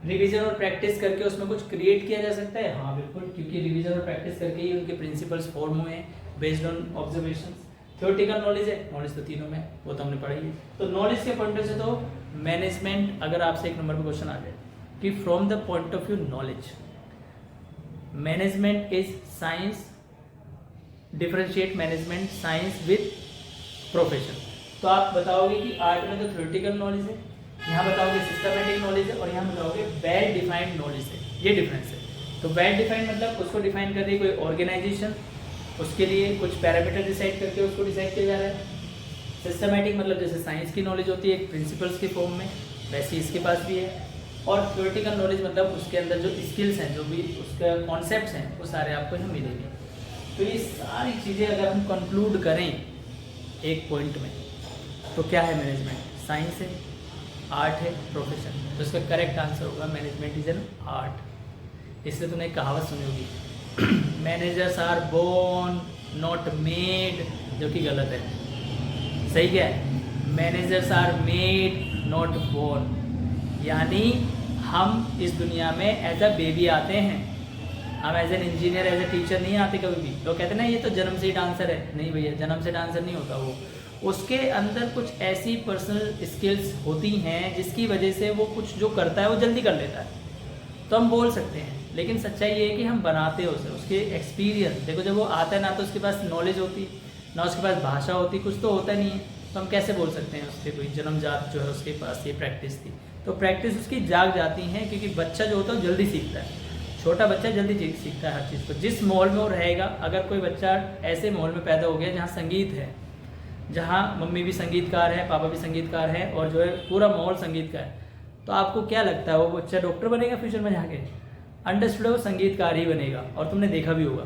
रिवीजन और प्रैक्टिस करके उसमें कुछ क्रिएट किया जा सकता है, हाँ बिल्कुल, क्योंकि रिवीजन और प्रैक्टिस करके ही उनके प्रिंसिपल्स फॉर्म हुए हैं based on observations. Theoretical knowledge है, नॉलेज तो तीनों में, वो तो हमने पढ़ी है। तो नॉलेज के पॉइंट से तो मैनेजमेंट, अगर आपसे एक नंबर पर क्वेश्चन आ जाए कि from the point of view knowledge, management is science, differentiate management science with profession, तो आप बताओगे कि आर्ट में तो थ्योरेटिकल नॉलेज है, यहाँ बताओगे सिस्टमेटिक नॉलेज है, और यहाँ बताओगे वेल डिफाइंड नॉलेज है। ये डिफरेंस है। तो वेल डिफाइंड मतलब उसको डिफाइन कर रही है कोई ऑर्गेनाइजेशन, उसके लिए कुछ पैरामीटर डिसाइड करके उसको डिसाइड किया जा रहा है। सिस्टमेटिक मतलब जैसे साइंस की नॉलेज होती है एक प्रिंसिपल्स के फॉर्म में, वैसे इसके पास भी है। और थ्योरेटिकल नॉलेज मतलब उसके अंदर जो स्किल्स हैं, जो भी उसके कॉन्सेप्ट्स हैं, वो सारे आपको यहाँ मिलेंगे। तो ये सारी चीज़ें अगर हम कंक्लूड करें एक पॉइंट में, तो क्या है मैनेजमेंट? साइंस है, आर्ट है, प्रोफेशन। तो इसका करेक्ट आंसर होगा मैनेजमेंट इज एन आर्ट। इसलिए तुमने एक कहावत सुनी होगी, managers are born not made, जो कि गलत है। सही क्या है? Managers are made not born, यानी हम इस दुनिया में एज अ बेबी आते हैं, हम as an engineer, as a teacher नहीं आते कभी भी। लोग कहते हैं ना ये तो जन्म से ही डांसर है, नहीं भैया, जन्म से डांसर नहीं होता वो, उसके अंदर कुछ ऐसी पर्सनल स्किल्स होती हैं जिसकी वजह से वो कुछ जो करता है वो जल्दी कर लेता है, तो हम बोल सकते हैं। लेकिन सच्चाई ये है कि हम बनाते हैं उसे, उसके एक्सपीरियंस। देखो जब वो आता है ना तो उसके पास नॉलेज होती, ना उसके पास भाषा होती, कुछ तो होता नहीं है, तो हम कैसे बोल सकते हैं उससे कोई जन्मजात जो है उसके पास ये प्रैक्टिस थी। तो प्रैक्टिस उसकी जाग जाती है, क्योंकि बच्चा जो होता है वो जल्दी सीखता है, छोटा बच्चा जल्दी सीखता है हर चीज़ को। जिस माहौल में वो रहेगा, अगर कोई बच्चा ऐसे माहौल में पैदा हो गया जहाँ संगीत है, जहाँ मम्मी भी संगीतकार है, पापा भी संगीतकार है, और जो है पूरा माहौल संगीत का है, तो आपको क्या लगता है वो बच्चा डॉक्टर बनेगा फ्यूचर में जाके? अंडरस्टूड, वो संगीतकार ही बनेगा, और तुमने देखा भी होगा।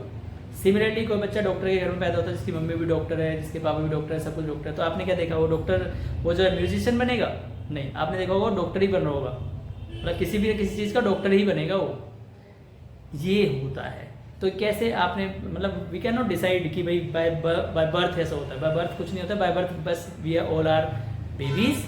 सिमिलरली कोई बच्चा डॉक्टर के घर में पैदा होता है, जिसकी मम्मी भी डॉक्टर है, जिसके पापा भी डॉक्टर है, सब कुछ डॉक्टर है, तो आपने क्या देखा? वो डॉक्टर, वो जो है म्यूजिशियन बनेगा? नहीं, आपने देखा होगा डॉक्टर ही बन रहा होगा, मतलब किसी भी किसी चीज़ का डॉक्टर ही बनेगा वो। ये होता है। तो कैसे आपने, मतलब वी कैन नॉट डिसाइड कि भाई बाय बर्थ ऐसा होता है। बाय बर्थ कुछ नहीं होता, बाय बर्थ बस we are all are babies,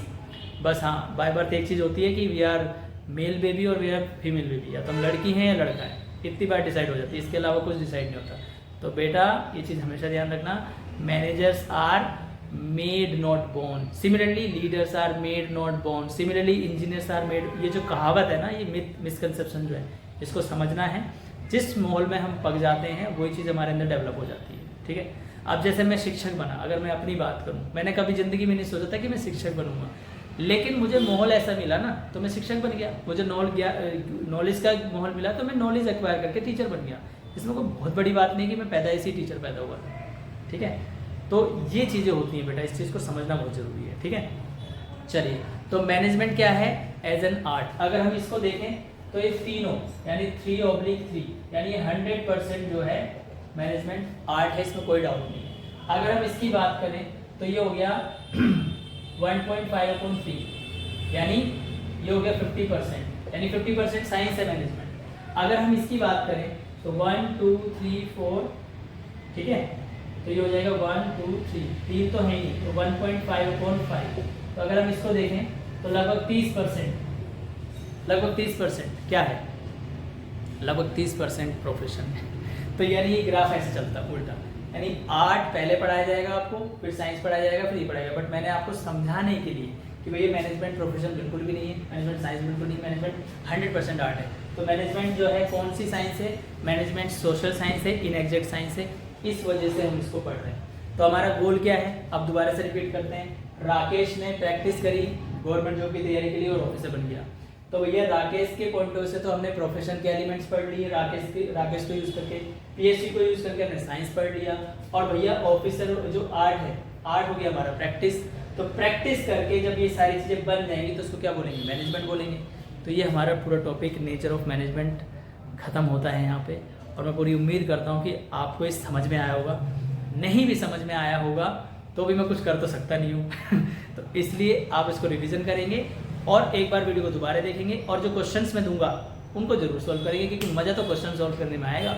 बस। हाँ, बाय बर्थ एक चीज़ होती है कि वी आर मेल बेबी और वी आर फीमेल बेबी, या तो हम लड़की हैं या लड़का है, इतनी बार डिसाइड हो जाती है, इसके अलावा कुछ डिसाइड नहीं होता। तो बेटा ये चीज़ हमेशा ध्यान रखना, managers are made not born, similarly leaders are made not born, similarly engineers are made. ये जो कहावत है ना, ये मिसकंसेप्शन जो है, इसको समझना है। जिस माहौल में हम पक जाते हैं वही चीज़ हमारे अंदर डेवलप हो जाती है, ठीक है। अब जैसे मैं शिक्षक बना, अगर मैं अपनी बात करूं, मैंने कभी ज़िंदगी में नहीं सोचा था कि मैं शिक्षक बनूंगा, लेकिन मुझे माहौल ऐसा मिला ना तो मैं शिक्षक बन गया। मुझे नॉलेज का माहौल मिला तो मैं नॉलेज एक्वायर करके टीचर बन गया। इसमें कोई बहुत बड़ी बात नहीं कि मैं पैदाइशी टीचर पैदा हुआ, ठीक है। तो ये चीज़ें होती हैं बेटा, इस चीज़ को समझना बहुत ज़रूरी है, ठीक है। चलिए, तो मैनेजमेंट क्या है एज एन आर्ट। अगर हम इसको देखें तो ये तीनों यानी 3/3 यानी 100% जो है मैनेजमेंट आर्ट है, इसमें कोई डाउट नहीं है। अगर हम इसकी बात करें तो ये हो गया 1.5/3 यानी ये हो गया 50%, यानी 50% साइंस है मैनेजमेंट। अगर हम इसकी बात करें तो 1 2 3 4, ठीक है, तो ये हो जाएगा 1 2 3, 3 तो है ही नहीं, तो 1.5/5। तो अगर हम इसको देखें तो लगभग 30%, लगभग 30% क्या है, लगभग 30% प्रोफेशन है। तो यानी ये ग्राफ ऐसे चलता है उल्टा, यानी आर्ट पहले पढ़ाया जाएगा आपको, फिर साइंस पढ़ाया जाएगा, फिर ये पढ़ाएगा। बट मैंने आपको समझाने के लिए कि भैया मैनेजमेंट प्रोफेशन बिल्कुल भी नहीं है, मैनेजमेंट साइंस बिल्कुल नहीं, मैनेजमेंट 100% आर्ट है। तो मैनेजमेंट जो है कौन सी साइंस है, मैनेजमेंट सोशल साइंस है, इनएग्जैक्ट साइंस है, इस वजह से हम इसको पढ़ रहे हैं। तो हमारा गोल क्या है, अब दोबारा से रिपीट करते हैं। राकेश ने प्रैक्टिस करी गवर्नमेंट जॉब की तैयारी के लिए और ऑफिसर बन गया। तो भैया राकेश के पॉइंट ऑफ से तो हमने प्रोफेशन के एलिमेंट्स पढ़ लिए, राकेश को यूज करके, पीएचडी को यूज करके हमने साइंस पढ़ लिया। और भैया ऑफिसर जो आर्ट है, आर्ट हो गया हमारा प्रैक्टिस। तो प्रैक्टिस करके जब ये सारी चीज़ें बन जाएंगी तो उसको क्या बोलेंगे, मैनेजमेंट बोलेंगे। तो ये हमारा पूरा टॉपिक नेचर ऑफ मैनेजमेंट खत्म होता है यहाँ पे। और मैं पूरी उम्मीद करता हूँ कि आपको ये समझ में आया होगा। नहीं भी समझ में आया होगा तो भी मैं कुछ कर तो सकता नहीं हूँ तो इसलिए आप इसको रिवीजन करेंगे और एक बार वीडियो को दोबारा देखेंगे, और जो क्वेश्चंस मैं दूंगा उनको जरूर सॉल्व करेंगे, क्योंकि मज़ा तो क्वेश्चन सॉल्व करने में आएगा,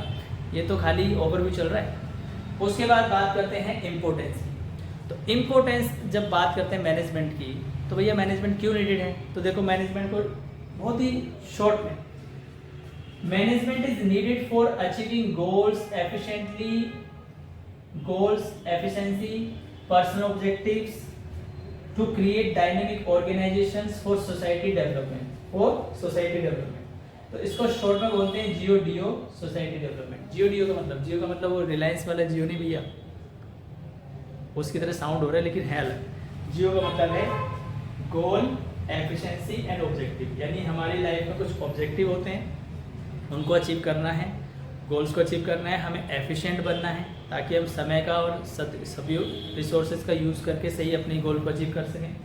ये तो खाली ओवरव्यू चल रहा है। उसके बाद बात करते हैं इम्पोर्टेंस की। तो इम्पोर्टेंस जब बात करते हैं मैनेजमेंट की, तो भैया मैनेजमेंट क्यों नीडेड है, तो देखो मैनेजमेंट को बहुत ही शॉर्ट में, management is needed for achieving goals efficiently, goals efficiency, personal objectives, to create dynamic organizations for society development, for society development। तो इसको शॉर्ट में बोलते हैं GODO, सोसाइटी डेवलपमेंट। GODO का मतलब, जियो का मतलब वो रिलायंस वाला जियो नहीं भैया, उसकी तरह साउंड हो रहा है लेकिन है अलग। जियो का मतलब है गोल, एफिशिएंसी एंड ऑब्जेक्टिव, यानी हमारी लाइफ में कुछ ऑब्जेक्टिव होते हैं, उनको अचीव करना है, गोल्स को अचीव करना है, हमें एफिशिएंट बनना है ताकि हम समय का और सभी रिसोर्सेज का यूज़ करके सही अपनी गोल को अचीव कर सकें।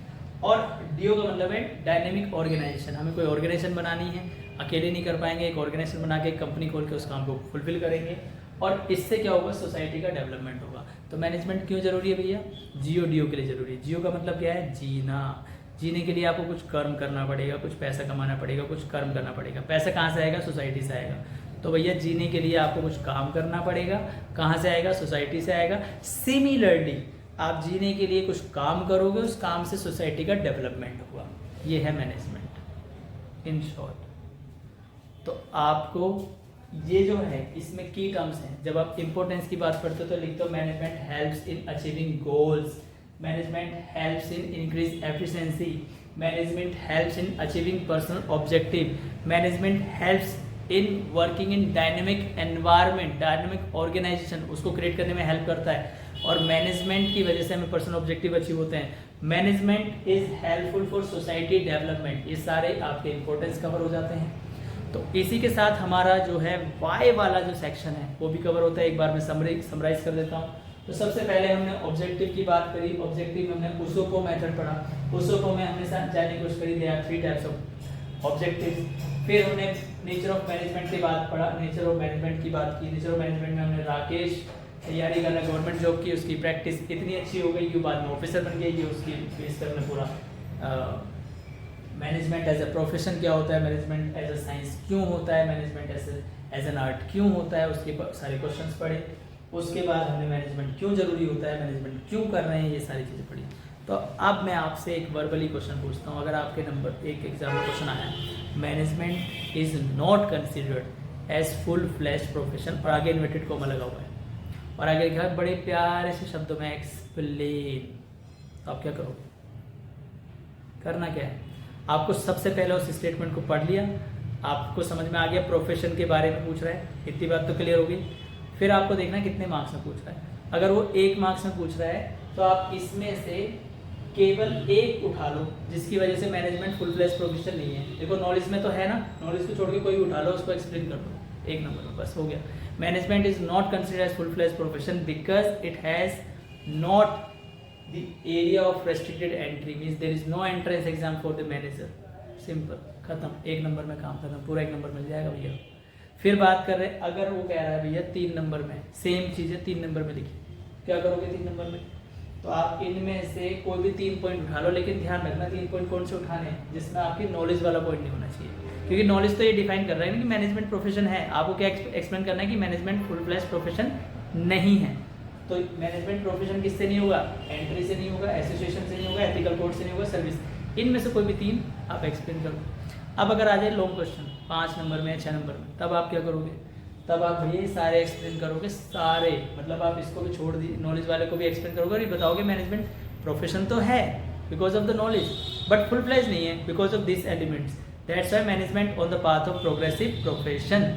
और डीओ का मतलब है डायनेमिक ऑर्गेनाइजेशन, हमें कोई ऑर्गेनाइजेशन बनानी है, अकेले नहीं कर पाएंगे, एक ऑर्गेनाइजेशन बना के एक कंपनी खोल के उस काम को फुलफिल करेंगे, और इससे क्या होगा, सोसाइटी का डेवलपमेंट होगा। तो मैनेजमेंट क्यों जरूरी है भैया, GODO के लिए जरूरी है। जियो का मतलब क्या है, जीना। जीने के लिए आपको कुछ कर्म करना पड़ेगा, कुछ पैसा कमाना पड़ेगा, कुछ कर्म करना पड़ेगा। पैसा कहाँ से आएगा, सोसाइटी से आएगा। तो भैया जीने के लिए आपको कुछ काम करना पड़ेगा, कहाँ से आएगा, सोसाइटी से आएगा। सिमिलरली आप जीने के लिए कुछ काम करोगे, उस काम से सोसाइटी का डेवलपमेंट होगा। ये है मैनेजमेंट इन शॉर्ट। तो आपको ये जो है इसमें की टर्म्स हैं, जब आप इंपॉर्टेंस की बात करते हो तो लिखते हो management helps in achieving goals, management helps in increase efficiency, management helps in achieving personal objective, management helps in working in dynamic environment, dynamic organization उसको क्रिएट करने में हेल्प करता है, और मैनेजमेंट की वजह से हमें पर्सनल ऑब्जेक्टिव अचीव होते हैं। Management is helpful for society development, ये सारे आपके इंपॉर्टेंस कवर हो जाते हैं। तो इसी के साथ हमारा जो है वाई वाला जो सेक्शन है वो भी कवर होता है। एक बार मैं समराइज कर देता हूँ। तो सबसे पहले हमने ऑब्जेक्टिव की बात करी, ऑब्जेक्टिव में हमने उसोपो मेथड पढ़ा, उसोपो में हमने जानने की कोशिश करी there are 3 types of objectives. फिर हमने नेचर ऑफ मैनेजमेंट की बात पढ़ा, नेचर ऑफ मैनेजमेंट की बात की। नेचर ऑफ मैनेजमेंट में हमने राकेश तैयारी कर रहा है गवर्नमेंट जॉब की, उसकी प्रैक्टिस इतनी अच्छी हो गई कि बाद में ऑफिसर बन गई। ये उसकी बेस पर हमने पूरा मैनेजमेंट एज ए प्रोफेशन क्या होता है, मैनेजमेंट एज ए साइंस क्यों होता है, मैनेजमेंट एज एन आर्ट क्यों होता है, उसके सारे क्वेश्चंस पढ़े। उसके बाद हमने मैनेजमेंट क्यों जरूरी होता है, मैनेजमेंट क्यों कर रहे हैं, ये सारी चीज़ें पढ़ी। तो अब मैं आपसे एक वर्बली क्वेश्चन पूछता हूँ, अगर आपके नंबर एक एग्जाम में क्वेश्चन आया, management is not considered as full fledged profession, और आगे इन्वर्टेड कॉमा लगा हुआ है, और आगे लिखा है बड़े प्यारे से शब्दों में एक्सप्लेन, तो आप क्या करोगे? करना क्या है, आपको सबसे पहले उस स्टेटमेंट को पढ़ लिया, आपको समझ में आ गया प्रोफेशन के बारे में पूछ रहा है, इतनी बात तो क्लियर होगी। फिर आपको देखना है कितने मार्क्स में पूछ रहा है। अगर वो 1 मार्क्स में पूछ रहा है तो आप इसमें से केवल एक उठा लो जिसकी वजह से मैनेजमेंट फुल फ्लेज प्रोफेशन नहीं है। देखो नॉलेज में तो है ना, नॉलेज को छोड़ के कोई उठा लो, उसको एक्सप्लेन कर दो 1 नंबर में, बस हो गया। Management is not considered as full fledged profession because it has not the area of restricted entry, means there is no entrance exam for the manager। Simple, खत्म, 1 नंबर में काम खत्म, पूरा 1 नंबर मिल जाएगा भैया। फिर बात कर रहे हैं, अगर वो कह रहा है भैया 3 नंबर में सेम चीज़ है, 3 नंबर में लिखिए, क्या करोगे 3 नंबर में? तो आप इनमें से कोई भी 3 पॉइंट उठा लो, लेकिन ध्यान रखना 3 पॉइंट कौन से उठाने हैं जिसमें आपकी नॉलेज वाला पॉइंट नहीं होना चाहिए, क्योंकि नॉलेज तो ये डिफाइन कर रहा है ना कि मैनेजमेंट प्रोफेशन है। आपको क्या एक्सप्लेन करना है कि मैनेजमेंट फुल फ्लेज प्रोफेशन नहीं है। तो मैनेजमेंट प्रोफेशन किससे नहीं होगा? एंट्री से नहीं होगा, एसोसिएशन से नहीं होगा, एथिकल कोड से नहीं होगा, सर्विस, इनमें से कोई भी 3 आप एक्सप्लेन करो। अब अगर आ जाए लॉन्ग क्वेश्चन 5 नंबर में, 6 नंबर में, तब आप क्या करोगे? तब आप ये सारे एक्सप्लेन करोगे, सारे, मतलब आप इसको भी छोड़ दी, नॉलेज वाले को भी एक्सप्लेन करोगे और ये बताओगे मैनेजमेंट प्रोफेशन तो है because of the knowledge, but full fledged नहीं है because of this elements. That's why management on the path of progressive profession,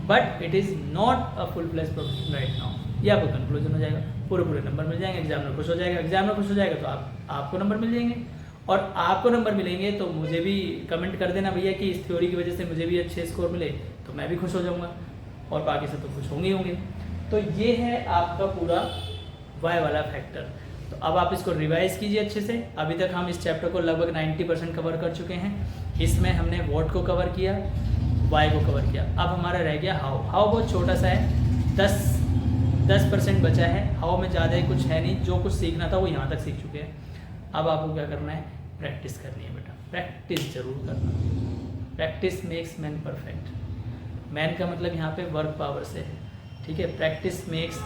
but it is not a full fledged profession right now. ये आपको conclusion हो जाएगा, पूरे number मिल जाएंगे, examiner खुश हो जाएगा, एग्जामिनर खुश हो जाएगा तो आपको नंबर मिल जाएंगे, और आपको नंबर मिलेंगे तो मुझे भी कमेंट कर देना भैया कि इस थ्योरी की वजह से मुझे भी अच्छे स्कोर मिले, तो मैं भी खुश हो जाऊंगा और बाकी सब तो खुश होंगे। तो ये है आपका पूरा वाई वाला फैक्टर। तो अब आप इसको रिवाइज कीजिए अच्छे से। अभी तक हम इस चैप्टर को लगभग 90% कवर कर चुके हैं। इसमें हमने व्हाट को कवर किया, वाई को कवर किया, अब हमारा रह गया हाउ। हाउ बहुत छोटा सा है, 10% बचा है। हाउ में ज़्यादा कुछ है नहीं, जो कुछ सीखना था वो यहाँ तक सीख चुके हैं। अब आपको क्या करना है? प्रैक्टिस करनी है बेटा, प्रैक्टिस जरूर करना। Practice makes man perfect. Man का मतलब यहाँ पे वर्क पावर से है, ठीक है। Practice makes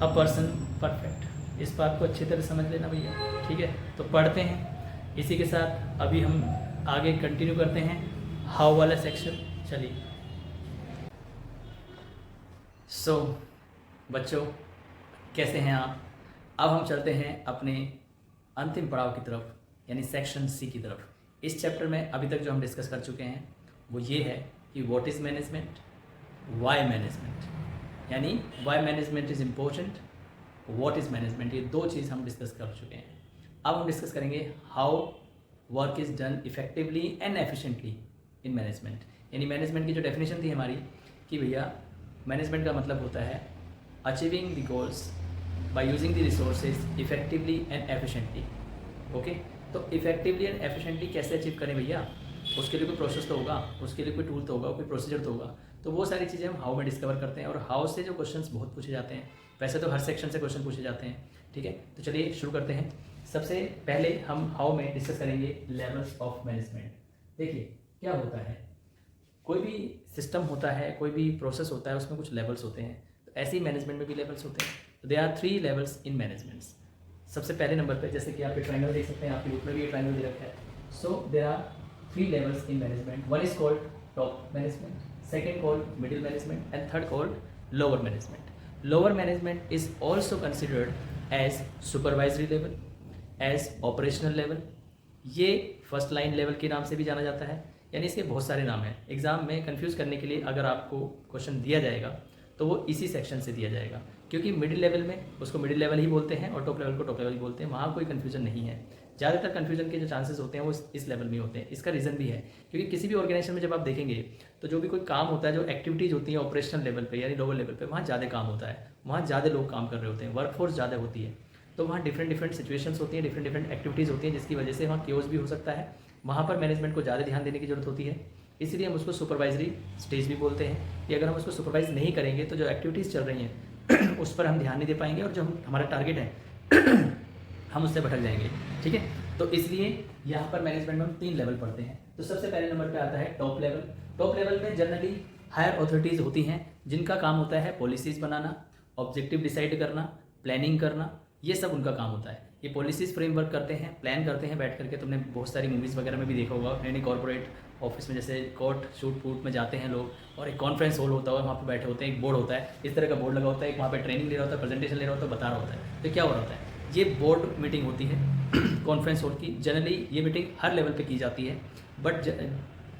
a person perfect. इस बात को अच्छी तरह समझ लेना भैया, ठीक है। तो पढ़ते हैं, इसी के साथ अभी हम आगे कंटिन्यू करते हैं हाउ वाला सेक्शन। चलिए बच्चों कैसे हैं आप? अब हम चलते हैं अपने अंतिम पड़ाव की तरफ, यानी सेक्शन सी की तरफ। इस चैप्टर में अभी तक जो हम डिस्कस कर चुके हैं वो ये है कि what is management, why management, यानी why management is important, what is management, ये 2 चीज़ हम डिस्कस कर चुके हैं। अब हम डिस्कस करेंगे how work is done effectively and efficiently in management. यानी मैनेजमेंट की जो डेफिनेशन थी हमारी कि भैया मैनेजमेंट का मतलब होता है achieving the goals by using the resources effectively and efficiently. Okay, तो इफेक्टिवली एंड एफिशिएंटली कैसे अचीव करें भैया? उसके लिए कोई प्रोसेस तो होगा, उसके लिए कोई टूल तो होगा, कोई प्रोसीजर तो होगा। तो वो सारी चीज़ें हम हाउ में डिस्कवर करते हैं, और हाउ से जो क्वेश्चंस बहुत पूछे जाते हैं, वैसे तो हर सेक्शन से क्वेश्चन पूछे जाते हैं, ठीक है। तो चलिए शुरू करते हैं। सबसे पहले हम हाउ में डिस्कस करेंगे लेवल्स ऑफ मैनेजमेंट। देखिए क्या होता है, कोई भी सिस्टम होता है, कोई भी प्रोसेस होता है, उसमें कुछ लेवल्स होते हैं। तो ऐसे ही मैनेजमेंट में भी लेवल्स होते हैं। तो they are 3 levels in managements. सबसे पहले नंबर पे जैसे कि आप ये ट्रायंगल देख सकते हैं, आपके बुक में भी ये ट्रायंगल दे रखा है। So there are 3 levels in management. One is called top management, second called middle management and third called lower management. Lower management is also considered as supervisory level, as operational level. ये first line level के नाम से भी जाना जाता है, यानी इसके बहुत सारे नाम हैं। एग्जाम में कंफ्यूज करने के लिए अगर आपको क्वेश्चन दिया जाएगा तो वो इसी सेक्शन से दिया जाएगा, क्योंकि मिडिल लेवल में उसको मिडिल लेवल ही बोलते हैं और टॉप लेवल को टॉप लेवल ही बोलते हैं। वहाँ कोई कन्फ्यूजन नहीं है। ज़्यादातर कन्फ्यूजन के जो चांसेस होते हैं वो इस लेवल में होते हैं। इसका रीज़न भी है क्योंकि किसी भी ऑर्गेनाइजेशन में जब आप देखेंगे तो जो भी कोई काम होता है, जो एक्टिविटीज़ होती हैं ऑपरेशनल लेवल पे यानी लोअर लेवल पे, वहाँ ज़्यादा काम होता है, वहाँ ज़्यादा लोग काम कर रहे होते हैं, वर्कफोर्स ज़्यादा होती है। तो वहाँ डिफरेंट सिचुएशंस होती हैं, डिफरेंट एक्टिविटीज़ होती हैं, जिसकी वजह से वहाँ केओस भी हो सकता है। वहाँ पर मैनेजमेंट को ज़्यादा ध्यान देने की जरूरत होती है। इसलिए हम उसको सुपरवाइजरी स्टेज भी बोलते हैं कि अगर हम उसको सुपरवाइज नहीं करेंगे तो जो एक्टिविटीज़ चल रही हैं उस पर हम ध्यान नहीं दे पाएंगे, और जो हमारा टारगेट है हम उससे भटक जाएंगे, ठीक है। तो इसलिए यहाँ पर मैनेजमेंट में हम 3 लेवल पढ़ते हैं। तो सबसे पहले नंबर पे आता है टॉप लेवल। टॉप लेवल में जनरली हायर अथॉरिटीज़ होती हैं जिनका काम होता है पॉलिसीज़ बनाना, ऑब्जेक्टिव डिसाइड करना, प्लानिंग करना, ये सब उनका काम होता है। ये पॉलिसीज़ फ्रेमवर्क करते हैं, प्लान करते हैं बैठ करके। तुमने बहुत सारी मूवीज़ वगैरह में भी देखा होगा, यानी कॉर्पोरेट ऑफिस में जैसे कोर्ट शूट फूट में जाते हैं लोग और एक कॉन्फ्रेंस हॉल होता है, वहाँ पे बैठे होते हैं, एक बोर्ड होता है, इस तरह का बोर्ड लगा होता है, एक वहाँ पे ट्रेनिंग ले रहा होता है, प्रेजेंटेशन ले रहा होता है, बता रहा होता है। तो क्या हो रहा होता है, ये बोर्ड मीटिंग होती है कॉन्फ्रेंस हॉल की। जनरली ये मीटिंग हर लेवल पे की जाती है, बट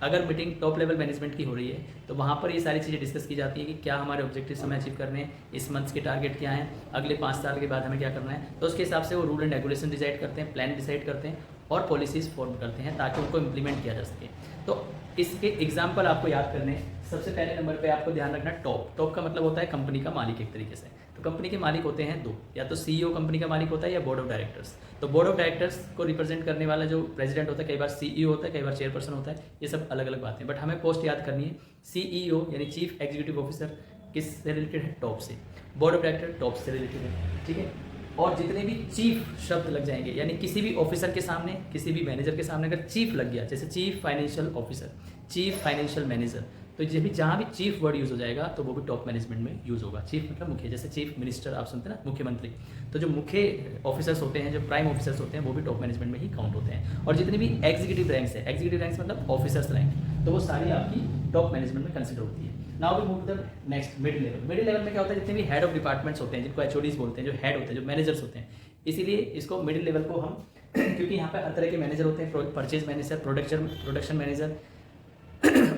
अगर मीटिंग टॉप लेवल मैनेजमेंट की हो रही है तो वहाँ पर ये सारी चीज़ें डिस्कस की जाती है कि क्या हमारे ऑब्जेक्टिव्स हमें अचीव करने हैं, इस मंथ के टारगेट क्या हैं, अगले 5 साल के बाद हमें क्या करना है। तो उसके हिसाब से वो रूल एंड रेगुलेशन डिसाइड करते हैं, प्लान डिसाइड करते हैं और पॉलिसीज़ फॉर्म करते हैं ताकि उनको इम्प्लीमेंट किया जा सके। तो इसके एग्जाम्पल आपको याद करने हैं। सबसे पहले नंबर पे आपको ध्यान रखना टॉप का मतलब होता है कंपनी का मालिक एक तरीके से। तो कंपनी के मालिक होते हैं 2, या तो सीईओ कंपनी का मालिक होता है या बोर्ड ऑफ डायरेक्टर्स। तो बोर्ड ऑफ डायरेक्टर्स को रिप्रेजेंट करने वाला जो प्रेसिडेंट होता है, कई बार सीईओ होता है, कई बार चेयरपर्सन होता है, ये सब अलग अलग बातें हैं, बट हमें पोस्ट याद करनी है। सीईओ यानी चीफ एग्जीक्यूटिव ऑफिसर किससे रिलेटेड है? टॉप से। बोर्ड ऑफ डायरेक्टर टॉप से रिलेटेड है, ठीक है। और जितने भी चीफ शब्द लग जाएंगे, यानी किसी भी ऑफिसर के सामने, किसी भी मैनेजर के सामने अगर चीफ लग गया, जैसे chief financial officer, chief financial manager, तो जब भी जहाँ भी चीफ वर्ड यूज़ हो जाएगा तो वो भी टॉप मैनेजमेंट में यूज़ होगा। चीफ मतलब मुख्य, जैसे चीफ मिनिस्टर आप सुनते हैं ना, मुख्यमंत्री। तो जो मुख्य ऑफिसर्स होते हैं, जो प्राइम ऑफिसर्स होते हैं, वो भी टॉप मैनेजमेंट में ही काउंट होते हैं। और जितनी भी एग्जीक्यूटिव रैंक्स है, एग्जीक्यूटिव रैंक्स मतलब ऑफिसर्स रैंक, तो वो सारी आपकी टॉप मैनेजमेंट में कंसिडर होती है। Now we move to the next mid level. Mid level में क्या होता है? जितने भी हेड ऑफ डिपार्टमेंट्स होते हैं, जिनको एचओडीज बोलते हैं, जो हेड होते हैं, जो मैनेजर्स होते हैं, इसीलिए इसको मिडिल लेवल को हम क्योंकि यहाँ पर हर तरह के मैनेजर होते हैं, परचेज मैनेजर, प्रोडक्शन मैनेजर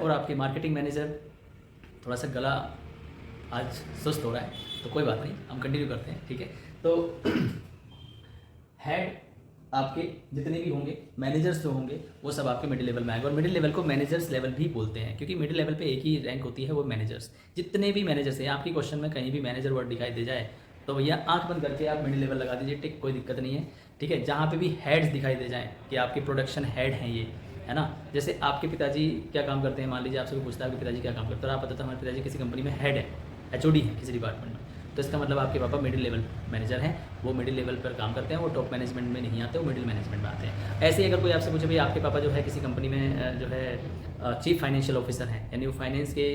और आपके मार्केटिंग मैनेजर। थोड़ा सा गला आज सुस्त हो रहा है तो कोई बात नहीं, हम कंटिन्यू करते हैं, ठीक है। तो हेड आपके जितने भी होंगे, मैनेजर्स जो होंगे, वो सब आपके मिडिल लेवल में आएंगे। और मिडिल लेवल को मैनेजर्स लेवल भी बोलते हैं, क्योंकि मिडिल लेवल पे एक ही रैंक होती है, वो मैनेजर्स। जितने भी मैनेजर्स हैं, आपकी क्वेश्चन में कहीं भी मैनेजर वर्ड दिखाई दे जाए तो भैया आंख बंद करके आप मिडिल लेवल लगा दीजिए, टिक, कोई दिक्कत नहीं है, ठीक है। जहाँ पे भी हेड्स दिखाई दे जाएं कि आपके प्रोडक्शन हेड हैं ये, है ना। जैसे आपके पिताजी क्या काम करते हैं, मान लीजिए आपसे कोई पूछता है आपके पिताजी क्या काम करते हैं, और आप बताते हैं हमारे पिताजी किसी कंपनी में हेड है, एचओडी है किसी डिपार्टमेंट में, तो इसका मतलब आपके पापा मिडिल लेवल मैनेजर हैं, वो मिडिल लेवल पर काम करते हैं, वो टॉप मैनेजमेंट में नहीं आते, वो मिडिल मैनेजमेंट में आते हैं। ऐसे ही अगर कोई आपसे पूछे भाई आपके पापा जो है किसी कंपनी में जो है चीफ फाइनेंशियल ऑफिसर हैं, यानी वो फाइनेंस के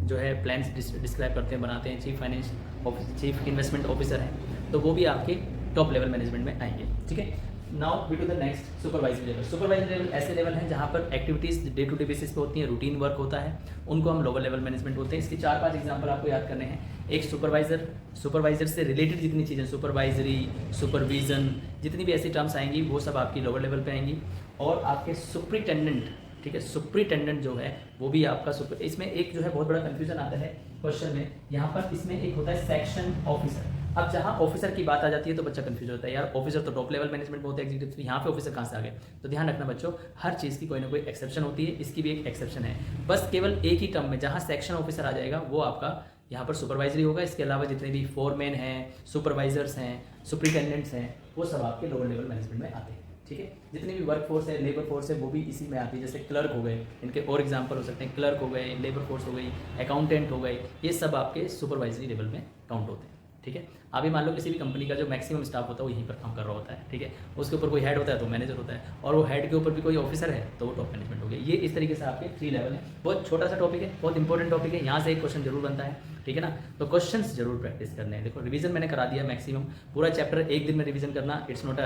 जो है प्लान्स डिस्क्राइब करते हैं, बनाते हैं, चीफ इन्वेस्टमेंट ऑफिसर हैं, तो वो भी आपके टॉप लेवल मैनेजमेंट में आएंगे, ठीक है। Now we to the next supervisory level. Supervisory level ऐसे लेवल हैं जहाँ पर activities day to day basis पे होती हैं, रूटीन वर्क होता है, उनको हम लोअर लेवल मैनेजमेंट बोलते हैं। इसके 4-5 एग्जांपल आपको याद करने हैं। एक सुपरवाइजर से रिलेटेड जितनी चीज़ें, सुपरवाइजरी, सुपरविजन, जितनी भी ऐसी टर्म्स आएंगी वो सब आपकी लोअर लेवल पे आएंगी। और आपके सुपरिटेंडेंट, ठीक है, सुपरिटेंडेंट जो है वो भी आपका इसमें एक जो है बहुत बड़ा कंफ्यूजन आता है क्वेश्चन में, यहाँ पर इसमें एक होता है सेक्शन ऑफिसर। अब जहाँ ऑफिसर की बात आ जाती है तो बच्चा कंफ्यूज होता है, यार ऑफिसर तो टॉप लेवल मैनेजमेंट में होते हैं एग्जीक्यूटिव, यहाँ पे ऑफिसर कहाँ से आ गए। तो ध्यान रखना बच्चों, हर चीज़ की कोई ना कोई एक्सेप्शन होती है, इसकी भी एक एक्सेप्शन है। बस केवल एक ही टर्म में जहाँ सेक्शन ऑफिसर आ जाएगा वो आपका यहाँ पर सुपरवाइजरी होगा। इसके अलावा जितने भी फोरमैन हैं, सुपरवाइजर्स हैं, सुपरिटेंडेंट्स हैं, वो सब आपके लोअर लेवल मैनेजमेंट में आते हैं, ठीक है। जितनी भी वर्क फोर्स है, लेबर फोर्स है, वो भी इसी में आती है। जैसे क्लर्क हो गए, इनके और एग्जांपल हो सकते हैं, क्लर्क हो गए, लेबर फोर्स हो गई, अकाउंटेंट हो गए, ये सब आपके सुपरवाइजरी लेवल में काउंट होते हैं, ठीक है। अभी मान लो किसी भी कंपनी का जो मैक्सिमम स्टाफ होता है वो यहीं पर काम कर रहा होता है, ठीक है। उसके ऊपर कोई हेड होता है तो मैनेजर होता है, और वो हेड के ऊपर भी कोई ऑफिसर है तो वो टॉप मैनेजमेंट हो गया। ये इस तरीके से आपके 3 लेवल है। बहुत छोटा सा टॉपिक है, बहुत इंपॉर्टेंट टॉपिक है, यहाँ से एक क्वेश्चन जरूर बनता है, ठीक है ना। तो क्वेश्चंस जरूर प्रैक्टिस करने हैं। देखो रिवीजन मैंने करा दिया मैक्सिमम, पूरा चैप्टर एक दिन में रिवीजन करना इट्स नॉट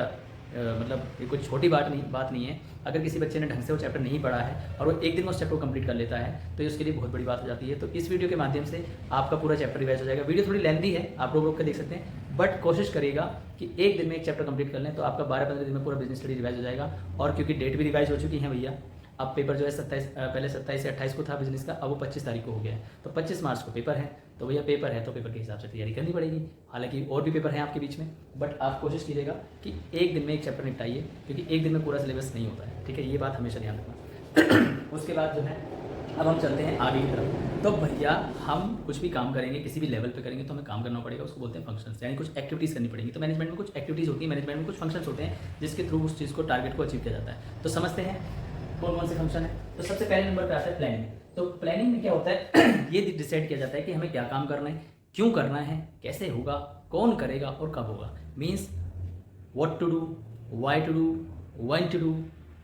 मतलब ये कोई छोटी बात नहीं है। अगर किसी बच्चे ने ढंग से वो चैप्टर नहीं पढ़ा है और वो एक दिन में उस चैप्टर को कंप्लीट कर लेता है तो उसके लिए बहुत बड़ी बात हो जाती है। तो इस वीडियो के माध्यम से आपका पूरा चैप्टर रिवाइज हो जाएगा। वीडियो थोड़ी लेंथी है, आप लोग रोक कर देख सकते हैं, बट कोशिश करिएगा कि एक दिन में एक चैप्टर कंप्लीट कर लें तो आपका 12-15 दिन में पूरा बिजनेस स्टडी रिवाइज हो जाएगा। और क्योंकि डेट भी रिवाइज हो चुकी है भैया, अब पेपर जो है 27 पहले 27 से 28 को था बिजनेस का, अब वो 25 तारीख को हो गया है। तो 25 मार्च को पेपर है, तो भैया पेपर है तो पेपर के हिसाब से तैयारी करनी पड़ेगी। हालांकि और भी पेपर हैं आपके बीच में, बट आप कोशिश कीजिएगा कि एक दिन में एक चैप्टर निपटाइए, क्योंकि एक दिन में पूरा सिलेबस नहीं होता है, ठीक है। ये बात हमेशा ध्यान रखना। उसके बाद जो है अब हम चलते हैं आगे की तरफ। तो भैया हम कुछ भी काम करेंगे, किसी भी लेवल पे करेंगे तो हमें काम करना पड़ेगा, उसको बोलते हैं फंक्शंस, यानी कुछ एक्टिविटीज़ करनी पड़ेगी। तो मैनेजमेंट में कुछ एक्टिविटीज़ होती है, मैनेजमेंट में कुछ फंक्शंस होते हैं जिसके थ्रू उस चीज़ को, टारगेट को अचीव किया जाता है। तो समझते हैं कौन कौन से फंक्शन है। तो सबसे पहले नंबर पे आता है प्लानिंग। तो प्लानिंग में क्या होता है ये डिसाइड किया जाता है कि हमें क्या काम करना है, क्यों करना है, कैसे होगा, कौन करेगा और कब होगा। Means what to do, why to do, when to do,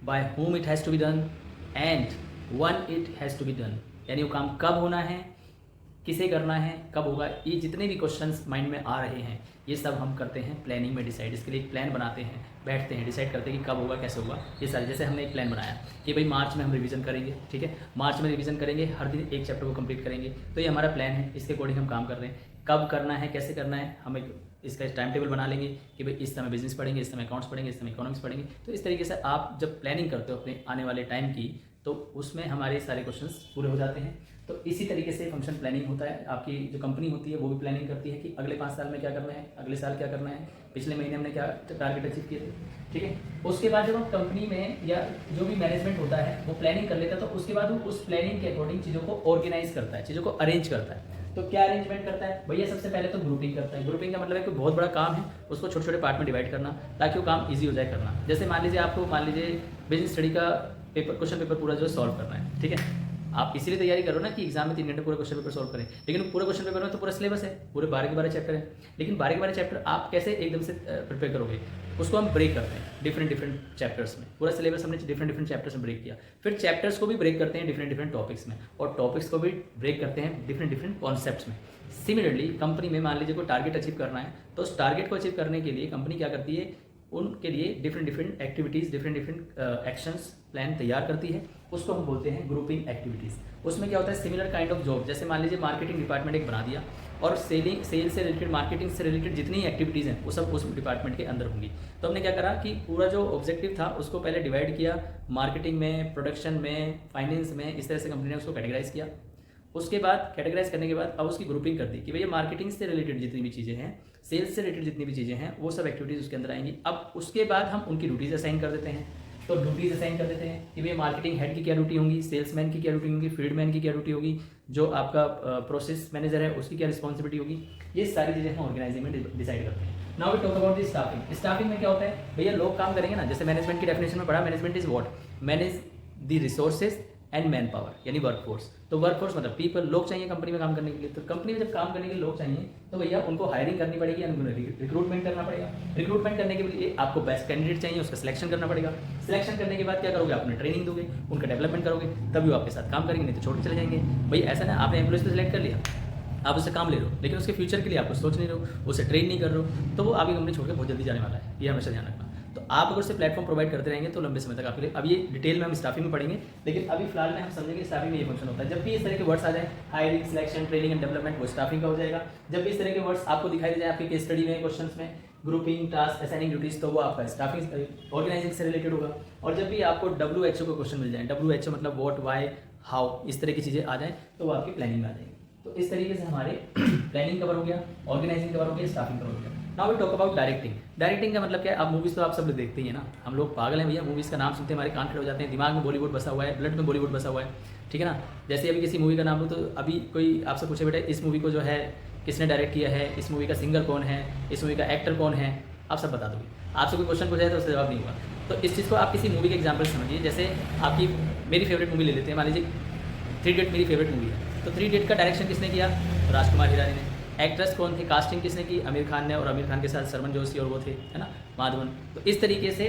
by whom it has to be done and when it has to be done. यानी वो काम कब होना है, किसे करना है, कब होगा। ये जितने भी क्वेश्चंस माइंड में आ रहे हैं ये सब हम करते हैं प्लानिंग में डिसाइड। इसके लिए एक प्लान बनाते हैं, बैठते हैं, डिसाइड करते हैं कि कब होगा, कैसे होगा, ये सारे। जैसे हमने एक प्लान बनाया कि भाई मार्च में हम रिवीजन करेंगे, ठीक है, मार्च में रिवीजन करेंगे, हर दिन एक चैप्टर को कंप्लीट करेंगे। तो ये हमारा प्लान है, इसके अकॉर्डिंग हम काम कर रहे हैं। कब करना है, कैसे करना है, हम इसका टाइम टेबल बना लेंगे कि भाई इस समय बिजनेस पढ़ेंगे, इस समय अकाउंट्स पढ़ेंगे, इस समय इकोनॉमिक्स पढ़ेंगे। तो इस तरीके से आप जब प्लानिंग करते हो अपने आने वाले टाइम की, तो उसमें हमारे सारे क्वेश्चंस पूरे हो जाते हैं। तो इसी तरीके से फंक्शन प्लानिंग होता है। आपकी जो कंपनी होती है वो भी प्लानिंग करती है कि अगले 5 साल में क्या करना है, अगले साल क्या करना है, पिछले महीने हमने क्या टारगेट अचीव किए थे, ठीक है। उसके बाद जब हम कंपनी में या जो भी मैनेजमेंट होता है वो प्लानिंग कर लेता है, तो उसके बाद वो उस प्लानिंग के अकॉर्डिंग चीज़ों को ऑर्गेनाइज करता है, चीज़ों को अरेंज करता है। तो क्या अरेंजमेंट करता है भैया? सबसे पहले तो ग्रुपिंग करता है। ग्रुपिंग का मतलब है कि बहुत बड़ा काम है उसको छोटे छोटे पार्ट में डिवाइड करना, ताकि वो काम ईजी हो जाए करना। जैसे मान लीजिए आपको बिजनेस स्टडी का क्वेश्चन पेपर पूरा जो सॉल्व करना है, ठीक है। आप इसीलिए तैयारी करो ना कि एग्जाम में 3 घंटे पूरा क्वेश्चन पेपर सॉल्व करें, लेकिन पूरे क्वेश्चन पेपर में तो पूरा सिलेबस है, पूरे 12 के 12 चैप्टर है। लेकिन 12 के 12 चैप्टर आप कैसे एकदम से प्रिपेयर करोगे? उसको हम ब्रेक करते हैं डिफरेंट चैप्टर्स में। पूरा सिलेबस हमने डिफरेंट चैप्टर्स में ब्रेक किया, फिर चैप्टर्स को भी ब्रेक करते हैं डिफरेंट टॉपिक्स में, और टॉपिक्स को भी ब्रेक करते हैं डिफरेंट कॉन्सेप्ट्स में। सिमिलरली कंपनी में मान लीजिए कोई टारगेट अचीव करना है, तो उस टारगेट को अचीव करने के लिए कंपनी क्या करती है, उनके लिए different activities, different actions plan तैयार करती है। उसको हम बोलते हैं ग्रुपिंग एक्टिविटीज़। उसमें क्या होता है, सिमिलर काइंड ऑफ जॉब। जैसे मान लीजिए मार्केटिंग डिपार्टमेंट एक बना दिया, और सेल से रिलेटेड, मार्केटिंग से रिलेटेड जितनी एक्टिविटीज़ हैं वो सब उस डिपार्टमेंट के अंदर होंगी। तो हमने क्या करा कि पूरा जो ऑब्जेक्टिव था उसको पहले डिवाइड किया, मार्केटिंग में, प्रोडक्शन में, फाइनेंस में, इस तरह से कंपनी ने उसको कैटेगराइज किया। उसके बाद कैटेगराइज करने के बाद अब उसकी ग्रुपिंग कर दी कि भैया मार्केटिंग से रिलेटेड जितनी भी चीज़ें हैं, सेल्स से रिलेटेड जितनी भी चीज़ें हैं, वो सब एक्टिविटीज़ उसके अंदर आएंगी। अब उसके बाद हम उनकी ड्यूटीज़ असाइन कर देते हैं। तो ड्यूटीज़ असाइन कर देते हैं कि भैया मार्केटिंग हेड की क्या ड्यूटी होगी, सेल्समैन की क्या ड्यूटी होगी, फील्ड मैन की क्या ड्यूटी होगी, जो आपका प्रोसेस मैनेजर है उसकी क्या रिस्पॉन्सिबिलिटी होगी। ये सारी चीज़ें हम ऑर्गेनाइजिंग में डिसाइड करते हैं। Now we talk about the staffing. Staffing में क्या होता है भैया, लोग काम करेंगे ना। जैसे मैनेजमेंट की डेफिनेशन में पढ़ा, management is what, manage the resources and man power, यानी वर्कफोर्स। तो वर्कफोर्स मतलब पीपल, लोग चाहिए कंपनी में काम करने के लिए। तो कंपनी में जब काम करने के लिए लोग चाहिए तो भैया उनको हायरिंग करनी पड़ेगी, रिक्रूटमेंट करना पड़ेगा। रिक्रूटमेंट करने के लिए आपको बेस्ट कैंडिडेट चाहिए, उसका सिलेक्शन करना पड़ेगा। सिलेक्शन करने के बाद क्या करोगे, आप उन्हें ट्रेनिंग दोगे, उनका डेवलपमेंट करोगे, तभी वो आपके साथ काम करेंगे, नहीं तो छोड़ के चले जाएंगे। भाई ऐसा ना, आपने एम्प्लॉयज को सिलेक्ट कर लिया, आप उससे काम ले रहे हो, लेकिन उसके फ्यूचर के लिए आप कुछ सोच नहीं रहे हो, उसे ट्रेन नहीं कर रहे हो, तो वो आपकी कंपनी छोड़ के बहुत जल्दी जाने वाला है। ये हमेशा ध्यान रखना। तो आप अगर उसे प्लेटफॉर्म प्रोवाइड करते रहेंगे तो लंबे समय तक आपके लिए। अब ये डिटेल में हम स्टाफिंग में पढ़ेंगे, लेकिन अभी फिलहाल में हम समझेंगे स्टाफिंग में ये फंक्शन होता है। जब भी इस तरह के वर्ड्स आ जाए, hiring, selection, training and development, वो स्टाफिंग का हो जाएगा। जब भी इस तरह के वर्ड्स आपको दिखाई दे जाए आपके केस स्टडी में, क्वेश्चंस में, ग्रुपिंग, टास्क, असाइनिंग ड्यूटीज, तो वो आपका स्टाफिंग, ऑर्गेनाइजिंग से रिलेटेड होगा। और जब भी आपको WHO का क्वेश्चन मिल जाए, WHO मतलब व्हाट, व्हाई, हाउ, इस तरह की चीज़ें आ जाए तो वो आपकी प्लानिंग में आ जाएगी। तो इस तरीके से हमारे प्लानिंग कवर हो गया, ऑर्गेनाइजिंग कवर हो गया, स्टाफिंग कवर हो गया। Now we talk about directing. Directing का मतलब क्या है? अब मूवीज़ तो आप सब लोग देखते ही हैं ना, हम लोग पागल हैं भैया, मूवीज़ का नाम सुनते हमारे कान खड़े हो जाते हैं, दिमाग में बॉलीवुड बसा हुआ है, ब्लड में बॉलीवुड बसा हुआ है, ठीक है ना। जैसे अभी किसी मूवी का नाम लो, तो अभी कोई आपसे पूछे बेटा इस मूवी को जो है किसने डायरेक्ट किया है, इस मूवी का सिंगर कौन है, इस मूवी का एक्टर कौन है, आप सब बता दोगे। आपसे कोई क्वेश्चन पूछा है तो उसका जवाब नहीं होगा। तो इस चीज़ को आप किसी मूवी के एग्जाम्पल समझिए। जैसे आपकी, मेरी फेवरेट मूवी ले लेते हैं, मान लीजिए 3 इडियट मेरी फेवरेट मूवी है। तो 3 इडियट का डायरेक्शन किसने किया? राजकुमार हिरानी ने। एक्ट्रेस कौन थी, कास्टिंग किसने की? आमिर खान ने, और आमिर खान के साथ सरमन जोशी और वो थे, है ना, माधवन। तो इस तरीके से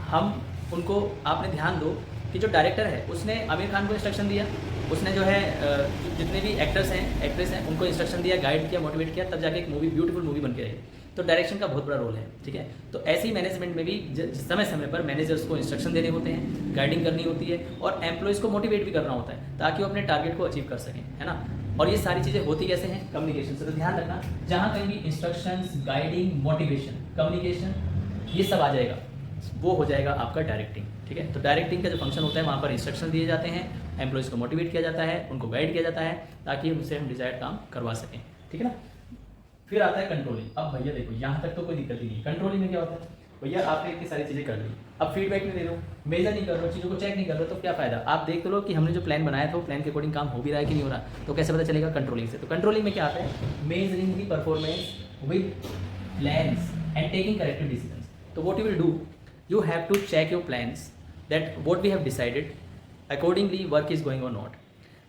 हम उनको, आपने ध्यान दो कि जो डायरेक्टर है उसने आमिर खान को इंस्ट्रक्शन दिया, उसने जो है जितने भी एक्टर्स हैं, एक्ट्रेस हैं, उनको इंस्ट्रक्शन दिया, गाइड किया, मोटिवेट किया, तब जाके एक मूवी, ब्यूटीफुल मूवी बन के आई। तो डायरेक्शन का बहुत बड़ा रोल है, ठीक है। तो ऐसे ही मैनेजमेंट में भी समय समय पर मैनेजर्स को इंस्ट्रक्शन देने होते हैं, गाइडिंग करनी होती है, और एम्प्लॉयज़ को मोटिवेट भी करना होता है ताकि वो अपने टारगेट को अचीव कर सकें, है ना। और ये सारी चीज़ें होती कैसे हैं? कम्युनिकेशन से। तो ध्यान रखना, जहाँ कहीं भी इंस्ट्रक्शंस, गाइडिंग, मोटिवेशन, कम्युनिकेशन, ये सब आ जाएगा, वो हो जाएगा आपका डायरेक्टिंग, ठीक है। तो डायरेक्टिंग का जो फंक्शन होता है, वहाँ पर इंस्ट्रक्शन दिए जाते हैं, एम्प्लॉयज़ को मोटिवेट किया जाता है, उनको गाइड किया जाता है, ताकि उनसे हम डिजायर्ड काम करवा सकें, ठीक है ना। फिर आता है कंट्रोलिंग। अब भैया देखो, यहाँ तक तो कोई दिक्कत ही नहीं। कंट्रोलिंग में क्या होता है भैया, आपने इतनी सारी चीज़ें कर ली, अब फीडबैक नहीं दे रहे हो, मेजर नहीं कर रहे हो, चीज़ों को चेक नहीं कर रहे हो, तो क्या फायदा। आप देख तो लो कि हमने जो प्लान बनाया था वो प्लान के अकॉर्डिंग काम हो भी रहा है कि नहीं हो रहा, तो कैसे पता चलेगा? कंट्रोलिंग से। तो कंट्रोलिंग में क्या आता है? Measuring the performance with plans and taking corrective decisions. तो what you will do, you have to check your plans that what we have decided accordingly work is going or not,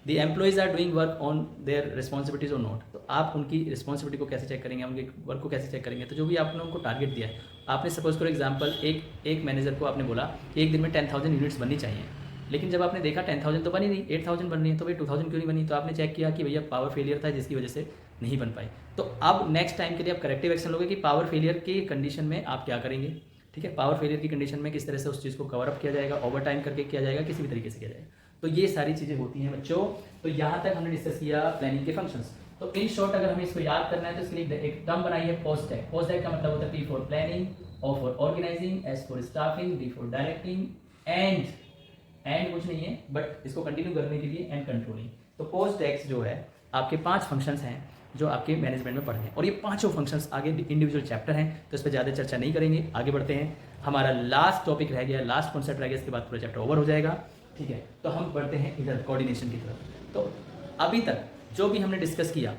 the employees are doing work on their responsibilities or not। तो आप उनकी responsibility को कैसे check करेंगे, उनके work को कैसे check करेंगे? तो जो भी आपने उनको टारगेट दिया है, आपने सपोज फॉर एग्जांपल एक मैनेजर को आपने बोला कि एक दिन में 10,000 यूनिट्स बननी चाहिए, लेकिन जब आपने देखा 10,000 तो बनी नहीं, 8,000 बन रही है, तो भाई 2,000 क्यों नहीं बनी? तो आपने चेक किया कि भैया पावर फेलियर था जिसकी वजह से नहीं बन पाई। तो अब नेक्स्ट टाइम के लिए आप करेक्टिव एक्शन लोगे कि पावर फेलियर की कंडीशन में आप क्या करेंगे, ठीक है। पावर फेलियर की कंडीशन में किस तरह से उस चीज़ को कवर अप किया जाएगा, ओवर टाइम करके किया जाएगा, किसी भी तरीके से किया जाएगा। तो ये सारी चीज़ें होती हैं बच्चों। तो यहाँ तक हमने डिस्कस किया प्लानिंग के फंक्शंस। तो इन शॉर्ट अगर हमें इसको याद करना है तो इसके लिए एक टर्म बनाई है पोस्टैक। पोस्टैक का मतलब होता है P for planning, O for organizing, S for staffing, D for directing, and कुछ नहीं है बट इसको कंटिन्यू करने के लिए एंड कंट्रोलिंग। तो पोस्टैक्स जो है आपके 5 फंक्शंस हैं जो आपके मैनेजमेंट में पढ़ने हैं, और ये 5 फंक्शंस आगे इंडिविजुअल चैप्टर हैं तो इस पर ज़्यादा चर्चा नहीं करेंगे, आगे बढ़ते हैं। हमारा लास्ट टॉपिक रह गया, लास्ट कॉन्सेप्ट रह गया, इसके बाद पूरा चैप्टर ओवर हो जाएगा। ठीक है, तो हम बढ़ते हैं इधर कोऑर्डिनेशन की तरफ। तो अभी तक जो भी हमने डिस्कस किया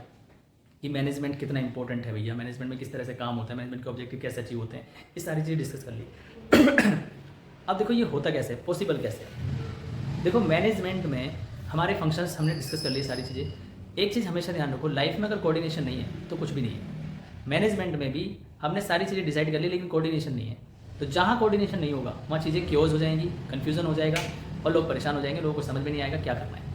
कि मैनेजमेंट कितना इंपॉर्टेंट है भैया, मैनेजमेंट में किस तरह से काम होता है, मैनेजमेंट के ऑब्जेक्टिव कैसे अचीव होते हैं, ये सारी चीज़ें डिस्कस कर ली। अब देखो ये होता कैसे, पॉसिबल कैसे है। देखो मैनेजमेंट में हमारे फंक्शंस हमने डिस्कस कर लिए सारी चीज़ें। एक चीज़ हमेशा ध्यान रखो, लाइफ में अगर कोऑर्डिनेशन नहीं है तो कुछ भी नहीं है। मैनेजमेंट में भी हमने सारी चीज़ें डिसाइड कर ली लेकिन कोऑर्डिनेशन नहीं है, तो जहाँ कोऑर्डिनेशन नहीं होगा वहाँ चीज़ें क्योज हो जाएंगी, कन्फ्यूजन हो जाएगा और लोग परेशान हो जाएंगे, लोगों को समझ में नहीं आएगा क्या करना है।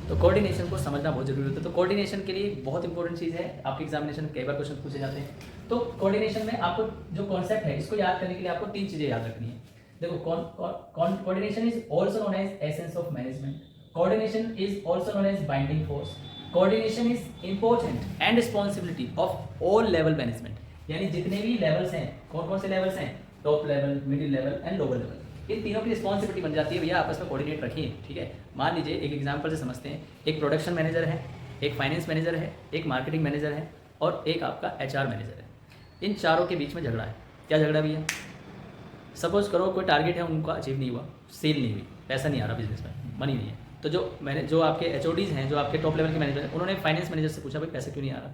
तो कोऑर्डिनेशन को समझना बहुत जरूरी होता है। तो कोऑर्डिनेशन के लिए बहुत इंपॉर्टेंट चीज़ है, आपके एग्जामिनेशन में कई बार क्वेश्चन पूछे जाते हैं। तो कोऑर्डिनेशन में आपको जो कॉन्सेप्ट है इसको याद करने के लिए आपको 3 चीज़ें याद रखनी है। देखो coordination is also known as essence of management, coordination is also known as binding force, coordination is important and responsibility of all level management. यानी जितने भी लेवल्स हैं, कौन कौन से लेवल्स हैं, top level, middle level and lower level, इन तीनों की रिस्पॉन्सिबिलिटी बन जाती है भैया आपस में कोऑर्डिनेट रखिए। ठीक है, मान लीजिए एक एग्जांपल से समझते हैं, एक प्रोडक्शन मैनेजर है, एक फाइनेंस मैनेजर है, एक मार्केटिंग मैनेजर है और एक आपका HR मैनेजर है। इन चारों के बीच में झगड़ा है। क्या झगड़ा भैया? सपोज करो कोई टारगेट है उनका अचीव नहीं हुआ, सेल नहीं हुई, पैसा नहीं आ रहा बिजनेस में, मनी नहीं है। तो जो आपके HODs हैं, जो आपके टॉप लेवल के मैनेजर हैं, उन्होंने फाइनेंस मैनेजर से पूछा भाई पैसा क्यों नहीं आ रहा,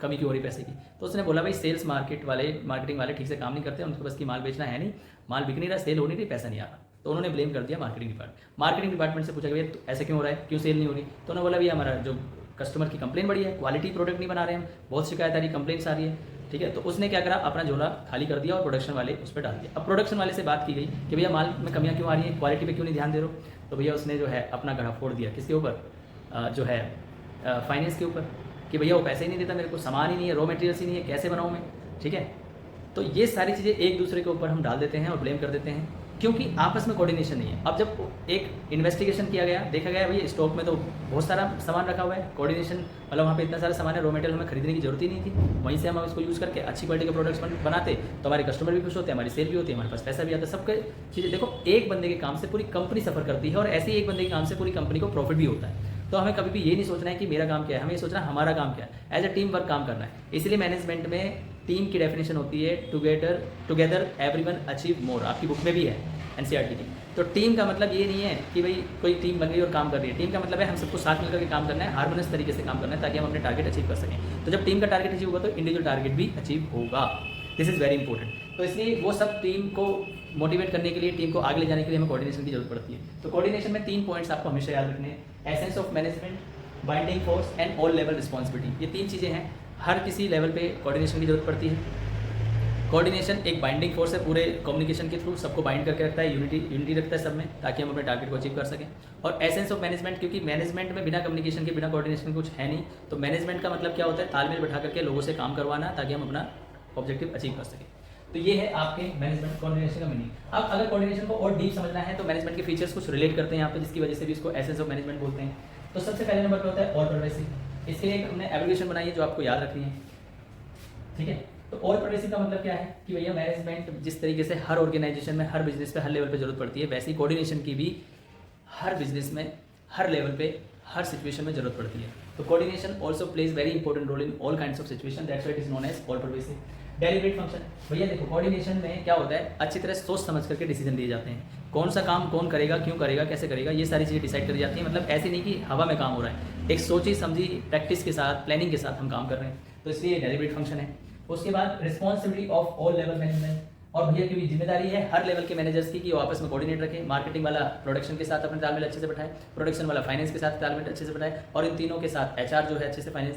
कमी क्यों हो रही पैसे की। तो उसने बोला भाई सेल्स मार्केटिंग वाले ठीक से काम नहीं करते, उनके पास की माल बेचना है नहीं, माल बिक नहीं रहा, सेल हो नहीं रही, पैसा नहीं आ रहा। तो उन्होंने ब्लेम कर दिया मार्केटिंग डिपार्टमेंट से पूछा भैया तो ऐसा क्यों हो रहा है, क्यों सेल नहीं हो रही। तो उन्होंने बोला भैया हमारा जो कस्टमर की कंप्लेन बड़ी है, क्वालिटी प्रोडक्ट नहीं बना रहे हैं, बहुत शिकायत आ रही, कंप्लेंट्स आ रही है। ठीक है, तो उसने क्या करा, अपना झोला खाली कर दिया और प्रोडक्शन वाले उस पर डाल दिया। अब प्रोडक्शन वाले से बात की गई कि भैया माल में कमियां क्यों आ रही है, क्वालिटी पे क्यों नहीं ध्यान दे रहे हो। तो भैया उसने जो है अपना गढ़ा फोड़ दिया किसके ऊपर, जो है फाइनेंस के ऊपर, कि भैया वो पैसे ही नहीं देता मेरे को, सामान ही नहीं है, रॉ मटेरियल्स ही नहीं है, कैसे बनाऊँ मैं। ठीक है, तो ये सारी चीज़ें एक दूसरे के ऊपर हम डाल देते हैं और ब्लेम कर देते हैं क्योंकि आपस में कोऑर्डिनेशन नहीं है। अब जब एक इन्वेस्टिगेशन किया गया, देखा गया भैया स्टॉक में तो बहुत सारा सामान रखा हुआ है, कोऑर्डिनेशन मतलब वहाँ पे इतना सारा सामान है, रॉ मटेरियल हमें खरीदने की जरूरत ही नहीं थी, वहीं से हम इसको यूज़ करके अच्छी क्वालिटी के प्रोडक्ट्स बनाते तो हमारे कस्टमर भी खुश होते, हमारी सेल भी होती है, हमारे पास पैसा भी आता है। सबके चीज़ें देखो, एक बंदे के काम से पूरी कंपनी सफ़र करती है और ऐसे ही एक बंदे के काम से पूरी कंपनी को प्रॉफिट भी होता है। तो हमें कभी भी ये नहीं सोचना है कि मेरा काम क्या है, हमें ये सोचना है हमारा काम क्या है, एज ए टीम वर्क काम करना है। इसलिए मैनेजमेंट में टीम की डेफिनेशन होती है टुगेदर एवरीवन अचीव मोर, आपकी बुक में भी है NCERT की। तो टीम का मतलब ये नहीं है कि भाई कोई टीम बन गई और काम कर रही है, टीम का मतलब है हम सबको साथ मिलकर के काम करना है, हार्मोनियस तरीके से काम करना है ताकि हम अपने टारगेट अचीव कर सकें। तो जब टीम का टारगेट अचीव होगा तो इंडिविजुअल टारगेट भी अचीव होगा। This is very important. तो इसलिए वो सब टीम को मोटिवेट करने के लिए, टीम को आगे ले जाने के लिए हमें कोऑर्डिनेशन की जरूरत पड़ती है। तो कोऑर्डिनेशन में 3 पॉइंट्स आपको हमेशा याद रखने हैं, essence of management, binding force and all level responsibility. ये 3 चीज़ें हैं, हर किसी लेवल पे कोऑर्डिनेशन की जरूरत पड़ती है। कोऑर्डिनेशन एक बाइंडिंग फोर्स है, पूरे कम्युनिकेशन के थ्रू सबको बाइंड करके रखता है, यूनिटी रखता है सब में, ताकि हम अपने टारगेट को अचीव कर सकें। और एसेंस ऑफ मैनेजमेंट, क्योंकि मैनेजमेंट में बिना कम्युनिकेशन के, बिना कोऑर्डिनेशन कुछ है नहीं। तो मैनेजमेंट का मतलब क्या होता है, तालमेल बैठा करके लोगों से काम करवाना ताकि हम अपना ऑब्जेक्टिव अचीव कर सकें। तो ये है आपके मैनेजमेंट कोऑर्डिनेशन का मीनिंग। अब अगर कोऑर्डिनेशन को और डीप समझना है तो मैनेजमेंट के फीचर्स कुछ रिलेट करते हैं यहाँ पे, जिसकी वजह से भी इसको एसेंस ऑफ मैनेजमेंट बोलते हैं। तो सबसे पहले नंबर पर होता है ऑल परवेसिव। इसके लिए हमने एब्रिविएशन बनाई है जो आपको याद रखनी है। ठीक है, तो ऑल परवेसिव का मतलब क्या है कि भैया मैनेजमेंट जिस तरीके से हर ऑर्गेनाइजेशन में, हर बिजनेस पे, हर लेवल पे जरूरत पड़ती है, वैसे ही कोऑर्डिनेशन की भी हर बिजनेस में, हर लेवल पे, हर सिचुएशन में जरूरत पड़ती है। तो coordination also plays very important role in all kinds of situation, that's why it is known as all pervasive. Deliberate function, भैया देखो कोऑर्डिनेशन में क्या होता है, अच्छी तरह सोच समझ करके डिसीजन लिए जाते हैं। कौन सा काम कौन करेगा, क्यों करेगा, कैसे करेगा, ये सारी चीज़ें डिसाइड करी जाती हैं। मतलब ऐसे नहीं कि हवा में काम हो रहा है, एक सोची समझी प्रैक्टिस के साथ, प्लानिंग के साथ हम काम कर रहे हैं। तो इसलिए डेलिब्रेट फंक्शन है। उसके बाद responsibility of all level management, और भैया की जिम्मेदारी है हर लेवल के मैनेजर्स की कि वो आपस में कोऑर्डिनेट रखें। मार्केटिंग वाला प्रोडक्शन के साथ अपने तालमेल अच्छे से बैठाए, प्रोडक्शन वाला फाइनेंस के साथ तालमेल अच्छे से बैठाए, और इन तीनों के साथ HR जो है अच्छे से फाइनेंस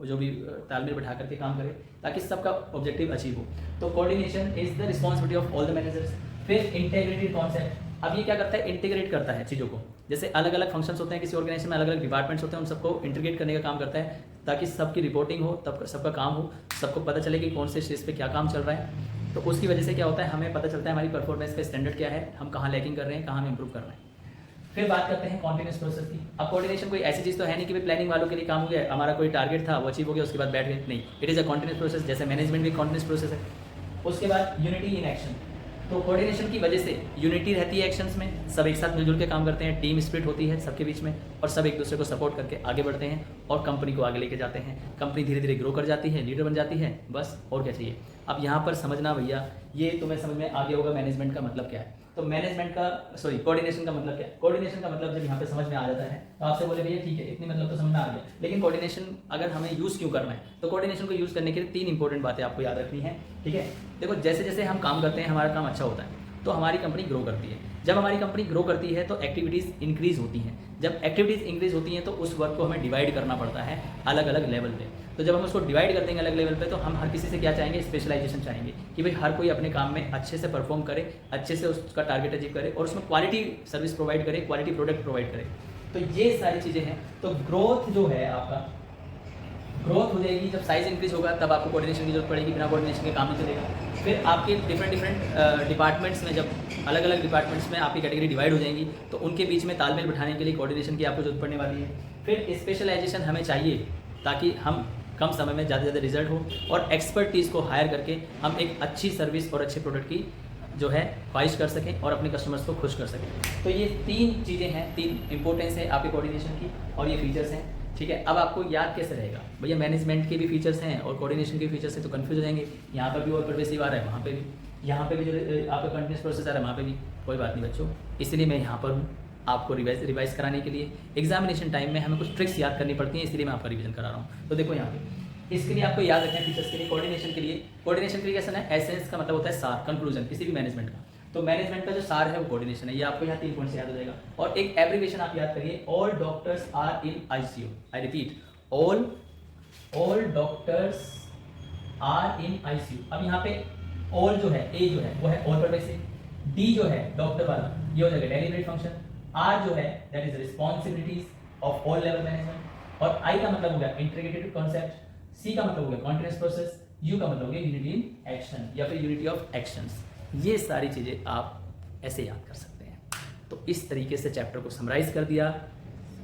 जो भी तालमेल बैठा करके काम करे ताकि सबका ऑब्जेक्टिव अचीव हो। तो coordination is the responsibility of all the managers. फिर इंटीग्रेटेड कॉन्सेप्ट, अब ये क्या करता है, इंटीग्रेट करता है चीज़ों को। जैसे अलग अलग फंक्शंस होते हैं किसी ऑर्गेनाइजेशन में, अलग अलग डिपार्टमेंट्स होते हैं, उन सबको इंटीग्रेट करने का काम करता है ताकि सबकी रिपोर्टिंग हो, तब सबका काम हो, सबको पता चले कि कौन से स्टेज पे क्या काम चल रहा है। तो उसकी वजह से क्या होता है, हमें पता चलता है हमारी परफॉर्मेंस का स्टैंडर्ड क्या है, हम कहाँ लैकिंग कर रहे हैं, कहाँ हम इंप्रूव कर रहे हैं। फिर बात करते हैं कॉन्टिन्यूस प्रोसेस की। अब कोऑर्डिनेशन कोई ऐसी चीज़ तो है नहीं कि भाई प्लानिंग वालों के लिए काम हो गया, हमारा कोई टारगेट था वो अचीव हो गया उसके बाद बैठ गए, नहीं, it is a continuous process. जैसे मैनेजमेंट भी कॉन्टिन्यूस प्रोसेस है। उसके बाद यूनिटी इन एक्शन, तो कोऑर्डिनेशन की वजह से यूनिटी रहती है एक्शंस में, सब एक साथ मिलजुल के काम करते हैं, टीम स्पिरिट होती है सबके बीच में और सब एक दूसरे को सपोर्ट करके आगे बढ़ते हैं और कंपनी को आगे लेके जाते हैं। कंपनी धीरे धीरे ग्रो कर जाती है, लीडर बन जाती है, बस और क्या चाहिए। अब यहाँ पर समझना भैया, ये तुम्हें समझ में आ गया होगा मैनेजमेंट का मतलब क्या है। तो मैनेजमेंट का कोऑर्डिनेशन का मतलब क्या है। कोऑर्डिनेशन का मतलब जब यहाँ पे समझ में आ जाता है तो आपसे बोले भैया ठीक है इतनी मतलब तो समझ में आ गया, लेकिन कोऑर्डिनेशन अगर हमें यूज़ क्यों करना है, तो कोऑर्डिनेशन को यूज़ करने के लिए 3 इंपॉर्टेंट बातें आपको याद रखनी है, ठीक है। देखो जैसे जैसे हम काम करते हैं हमारा काम अच्छा होता है तो हमारी कंपनी ग्रो करती है। जब हमारी कंपनी ग्रो करती है तो एक्टिविटीज़ इंक्रीज होती हैं। जब एक्टिविटीज़ इंक्रीज होती हैं तो उस वर्क को हमें डिवाइड करना पड़ता है अलग अलग लेवल पे। तो जब हम उसको डिवाइड कर देंगे अलग लेवल पे तो हम हर किसी से क्या चाहेंगे, स्पेशलाइजेशन चाहेंगे कि भाई हर कोई अपने काम में अच्छे से परफॉर्म करे, अच्छे से उसका टारगेट अचीव करे और उसमें क्वालिटी सर्विस प्रोवाइड करे, क्वालिटी प्रोडक्ट प्रोवाइड करे। तो ये सारी चीज़ें हैं। तो ग्रोथ जो है आपका, ग्रोथ हो जाएगी जब साइज इंक्रीज होगा, तब आपको कोऑर्डिनेशन की जरूरत पड़ेगी, बिना कोऑर्डिनेशन के काम नहीं चलेगा। फिर आपके डिफरेंट डिपार्टमेंट्स में, जब अलग अलग डिपार्टमेंट्स में आपकी कैटेगरी डिवाइड हो जाएंगी तो उनके बीच में तालमेल बिठाने के लिए कोऑर्डिनेशन की आपको जरूरत पड़ने वाली है। फिर स्पेशलाइजेशन हमें चाहिए ताकि हम कम समय में ज़्यादा से ज़्यादा रिजल्ट हो और एक्सपर्टीज़ को हायर करके हम एक अच्छी सर्विस और अच्छे प्रोडक्ट की जो है ख्वाहिश कर सकें और अपने कस्टमर्स को खुश कर सकें। तो ये 3 चीज़ें हैं, 3 इंपॉर्टेंस है आपके कोऑर्डिनेशन की और ये फीचर्स हैं, ठीक है। अब आपको याद कैसे रहेगा भैया, मैनेजमेंट के भी फीचर्स हैं और कोऑर्डिनेशन के फीचर्स हैं तो कंफ्यूज हो जाएंगे। यहाँ पर भी और परवेसिव आ रहा है, वहाँ पे भी, यहाँ पे भी जो आपका कंटिन्यूस प्रोसेस आ रहा है वहाँ पे भी, कोई बात नहीं बच्चों, इसलिए मैं यहाँ पर हूँ आपको रिवाइज कराने के लिए। एग्जामिनेशन टाइम में हमें कुछ ट्रिक्स याद करनी पड़ती हैं, इसलिए मैं आपका रिवीजन करा रहा हूँ। तो देखो यहाँ पे इसके लिए आपको याद रखना है फीचर्स के लिए, कोऑर्डिनेशन के लिए कैसा है, एसेंस का मतलब होता है सार, कंक्लूजन किसी भी मैनेजमेंट का। तो मैनेजमेंट का जो सार है वो कोऑर्डिनेशन है, ये आपको यहाँ 3 पॉइंट से याद हो जाएगा। और एक एब्रीविएशन आप याद करिए, all doctors are in ICU. I repeat, all doctors are in ICU. अब यहाँ पे ऑल जो है, ए जो है वो है ऑल परवेसिव, डी जो है डॉक्टर वाला ये हो जाएगा डेलिब्रेट फंक्शन, आर जो है that is responsibilities of all level management, और आई का मतलब हो गया इंटीग्रेटेड कॉन्सेप्ट, सी का मतलब हो गया कॉन्टिन्यूअस प्रोसेस, यू का मतलब हो गया यूनिटी इन एक्शन या फिर यूनिटी ऑफ एक्शंस। ये सारी चीजें आप ऐसे याद कर सकते हैं। तो इस तरीके से चैप्टर को समराइज कर दिया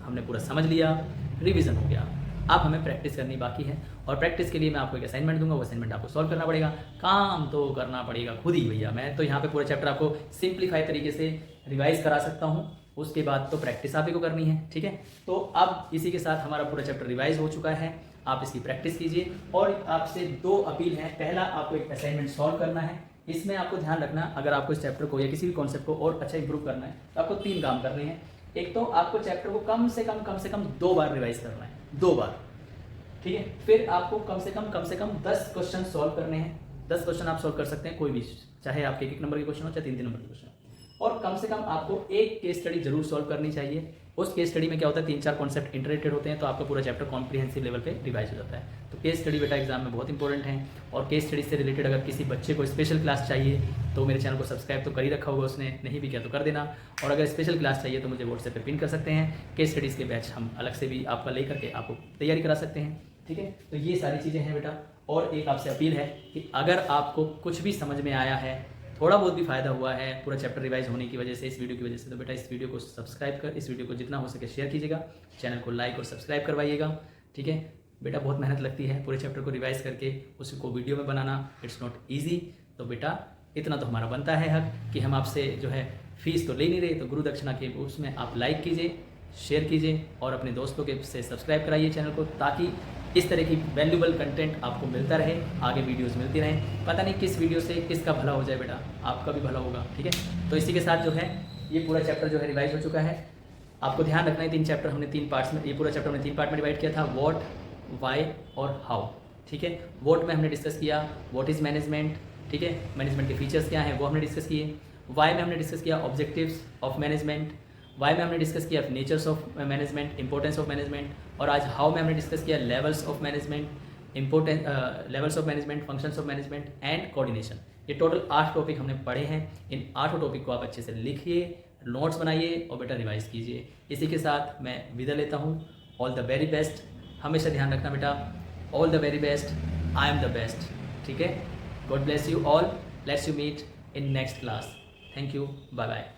हमने, पूरा समझ लिया, रिवीजन हो गया। अब हमें प्रैक्टिस करनी बाकी है और प्रैक्टिस के लिए मैं आपको एक असाइनमेंट दूंगा, वो असाइनमेंट आपको सॉल्व करना पड़ेगा। काम तो करना पड़ेगा खुद ही भैया, मैं तो यहाँ पे पूरा चैप्टर आपको सिंप्लीफाई तरीके से रिवाइज करा सकता हूँ, उसके बाद तो प्रैक्टिस आप ही को करनी है, ठीक है। तो अब इसी के साथ हमारा पूरा चैप्टर रिवाइज हो चुका है, आप इसकी प्रैक्टिस कीजिए। और आपसे 2 अपील है, पहला आपको एक असाइनमेंट सॉल्व करना है, इसमें आपको ध्यान रखना अगर आपको इस चैप्टर को या किसी भी कॉन्सेप्ट को और अच्छा इंप्रूव करना है तो आपको 3 काम करने हैं। एक तो आपको चैप्टर को कम से कम 2 बार रिवाइज करना है, 2 बार, ठीक है। फिर आपको कम से कम 10 क्वेश्चन सॉल्व करने हैं। 10 क्वेश्चन आप सॉल्व कर सकते हैं कोई भी, चाहे आपके 1 नंबर के क्वेश्चन हो चाहे 3 नंबर के क्वेश्चन हो। और कम से कम आपको एक केस स्टडी जरूर सॉल्व करनी चाहिए। उस केस स्टडी में क्या होता है, 3-4 कॉन्सेप्ट इंटरेक्टेड होते हैं तो आपका पूरा चैप्टर कॉम्प्रिहेंसिव लेवल पे रिवाइज हो जाता है। तो केस स्टडी बेटा एग्जाम में बहुत इंपॉर्टेंट है। और केस स्टडी से रिलेटेड अगर किसी बच्चे को स्पेशल क्लास चाहिए तो मेरे चैनल को सब्सक्राइब तो कर ही रखा होगा उसने, नहीं भी किया तो कर देना। और अगर स्पेशल क्लास चाहिए तो मुझे व्हाट्सएप पे पिन कर सकते हैं। केस स्टडीज़ के बैच हम अलग से भी आपका ले करके आपको तैयारी करा सकते हैं, ठीक है। तो ये सारी चीज़ें हैं बेटा। और एक आपसे अपील है कि अगर आपको कुछ भी समझ में आया है, थोड़ा बहुत भी फायदा हुआ है पूरा चैप्टर रिवाइज होने की वजह से, इस वीडियो की वजह से, तो बेटा इस वीडियो को सब्सक्राइब कर, इस वीडियो को जितना हो सके शेयर कीजिएगा, चैनल को लाइक और सब्सक्राइब करवाइएगा, ठीक है बेटा। बहुत मेहनत लगती है पूरे चैप्टर को रिवाइज करके उसको वीडियो में बनाना, इट्स नॉट ईजी। तो बेटा इतना तो हमारा बनता है हक कि हम आपसे जो है फीस तो ले नहीं रहे, तो गुरु दक्षिणा के उसमें आप लाइक कीजिए, शेयर कीजिए और अपने दोस्तों के से सब्सक्राइब कराइए चैनल को, ताकि इस तरह की वैल्यूबल कंटेंट आपको मिलता रहे, आगे वीडियोस मिलती रहें। पता नहीं किस वीडियो से किसका भला हो जाए बेटा, आपका भी भला होगा, ठीक है। तो इसी के साथ जो है ये पूरा चैप्टर जो है रिवाइज हो चुका है। आपको ध्यान रखना है 3 चैप्टर हमने 3 पार्ट्स में, ये पूरा चैप्टर हमने 3 पार्ट में डिवाइड किया था, व्हाट, व्हाई और हाउ, ठीक है। व्हाट में हमने डिस्कस किया व्हाट इज़ मैनेजमेंट, ठीक है, मैनेजमेंट के फीचर्स क्या हैं वो हमने डिस्कस किए। वाई में हमने डिस्कस किया ऑब्जेक्टिव्स ऑफ मैनेजमेंट, वाई में हमने डिस्कस किया natures of management, importance of management, और आज हाउ में हमने डिस्कस किया levels of management, important levels of management, functions of management and coordination. ये टोटल 8 टॉपिक हमने पढ़े हैं। इन 8 टॉपिक को आप अच्छे से लिखिए, नोट्स बनाइए और बेटा रिवाइज कीजिए। इसी के साथ मैं विदा लेता हूँ। ऑल द वेरी बेस्ट, हमेशा ध्यान रखना बेटा, all the very best, I am the best, ठीक है। God bless you all, let's you meet in next class. Thank you, bye bye.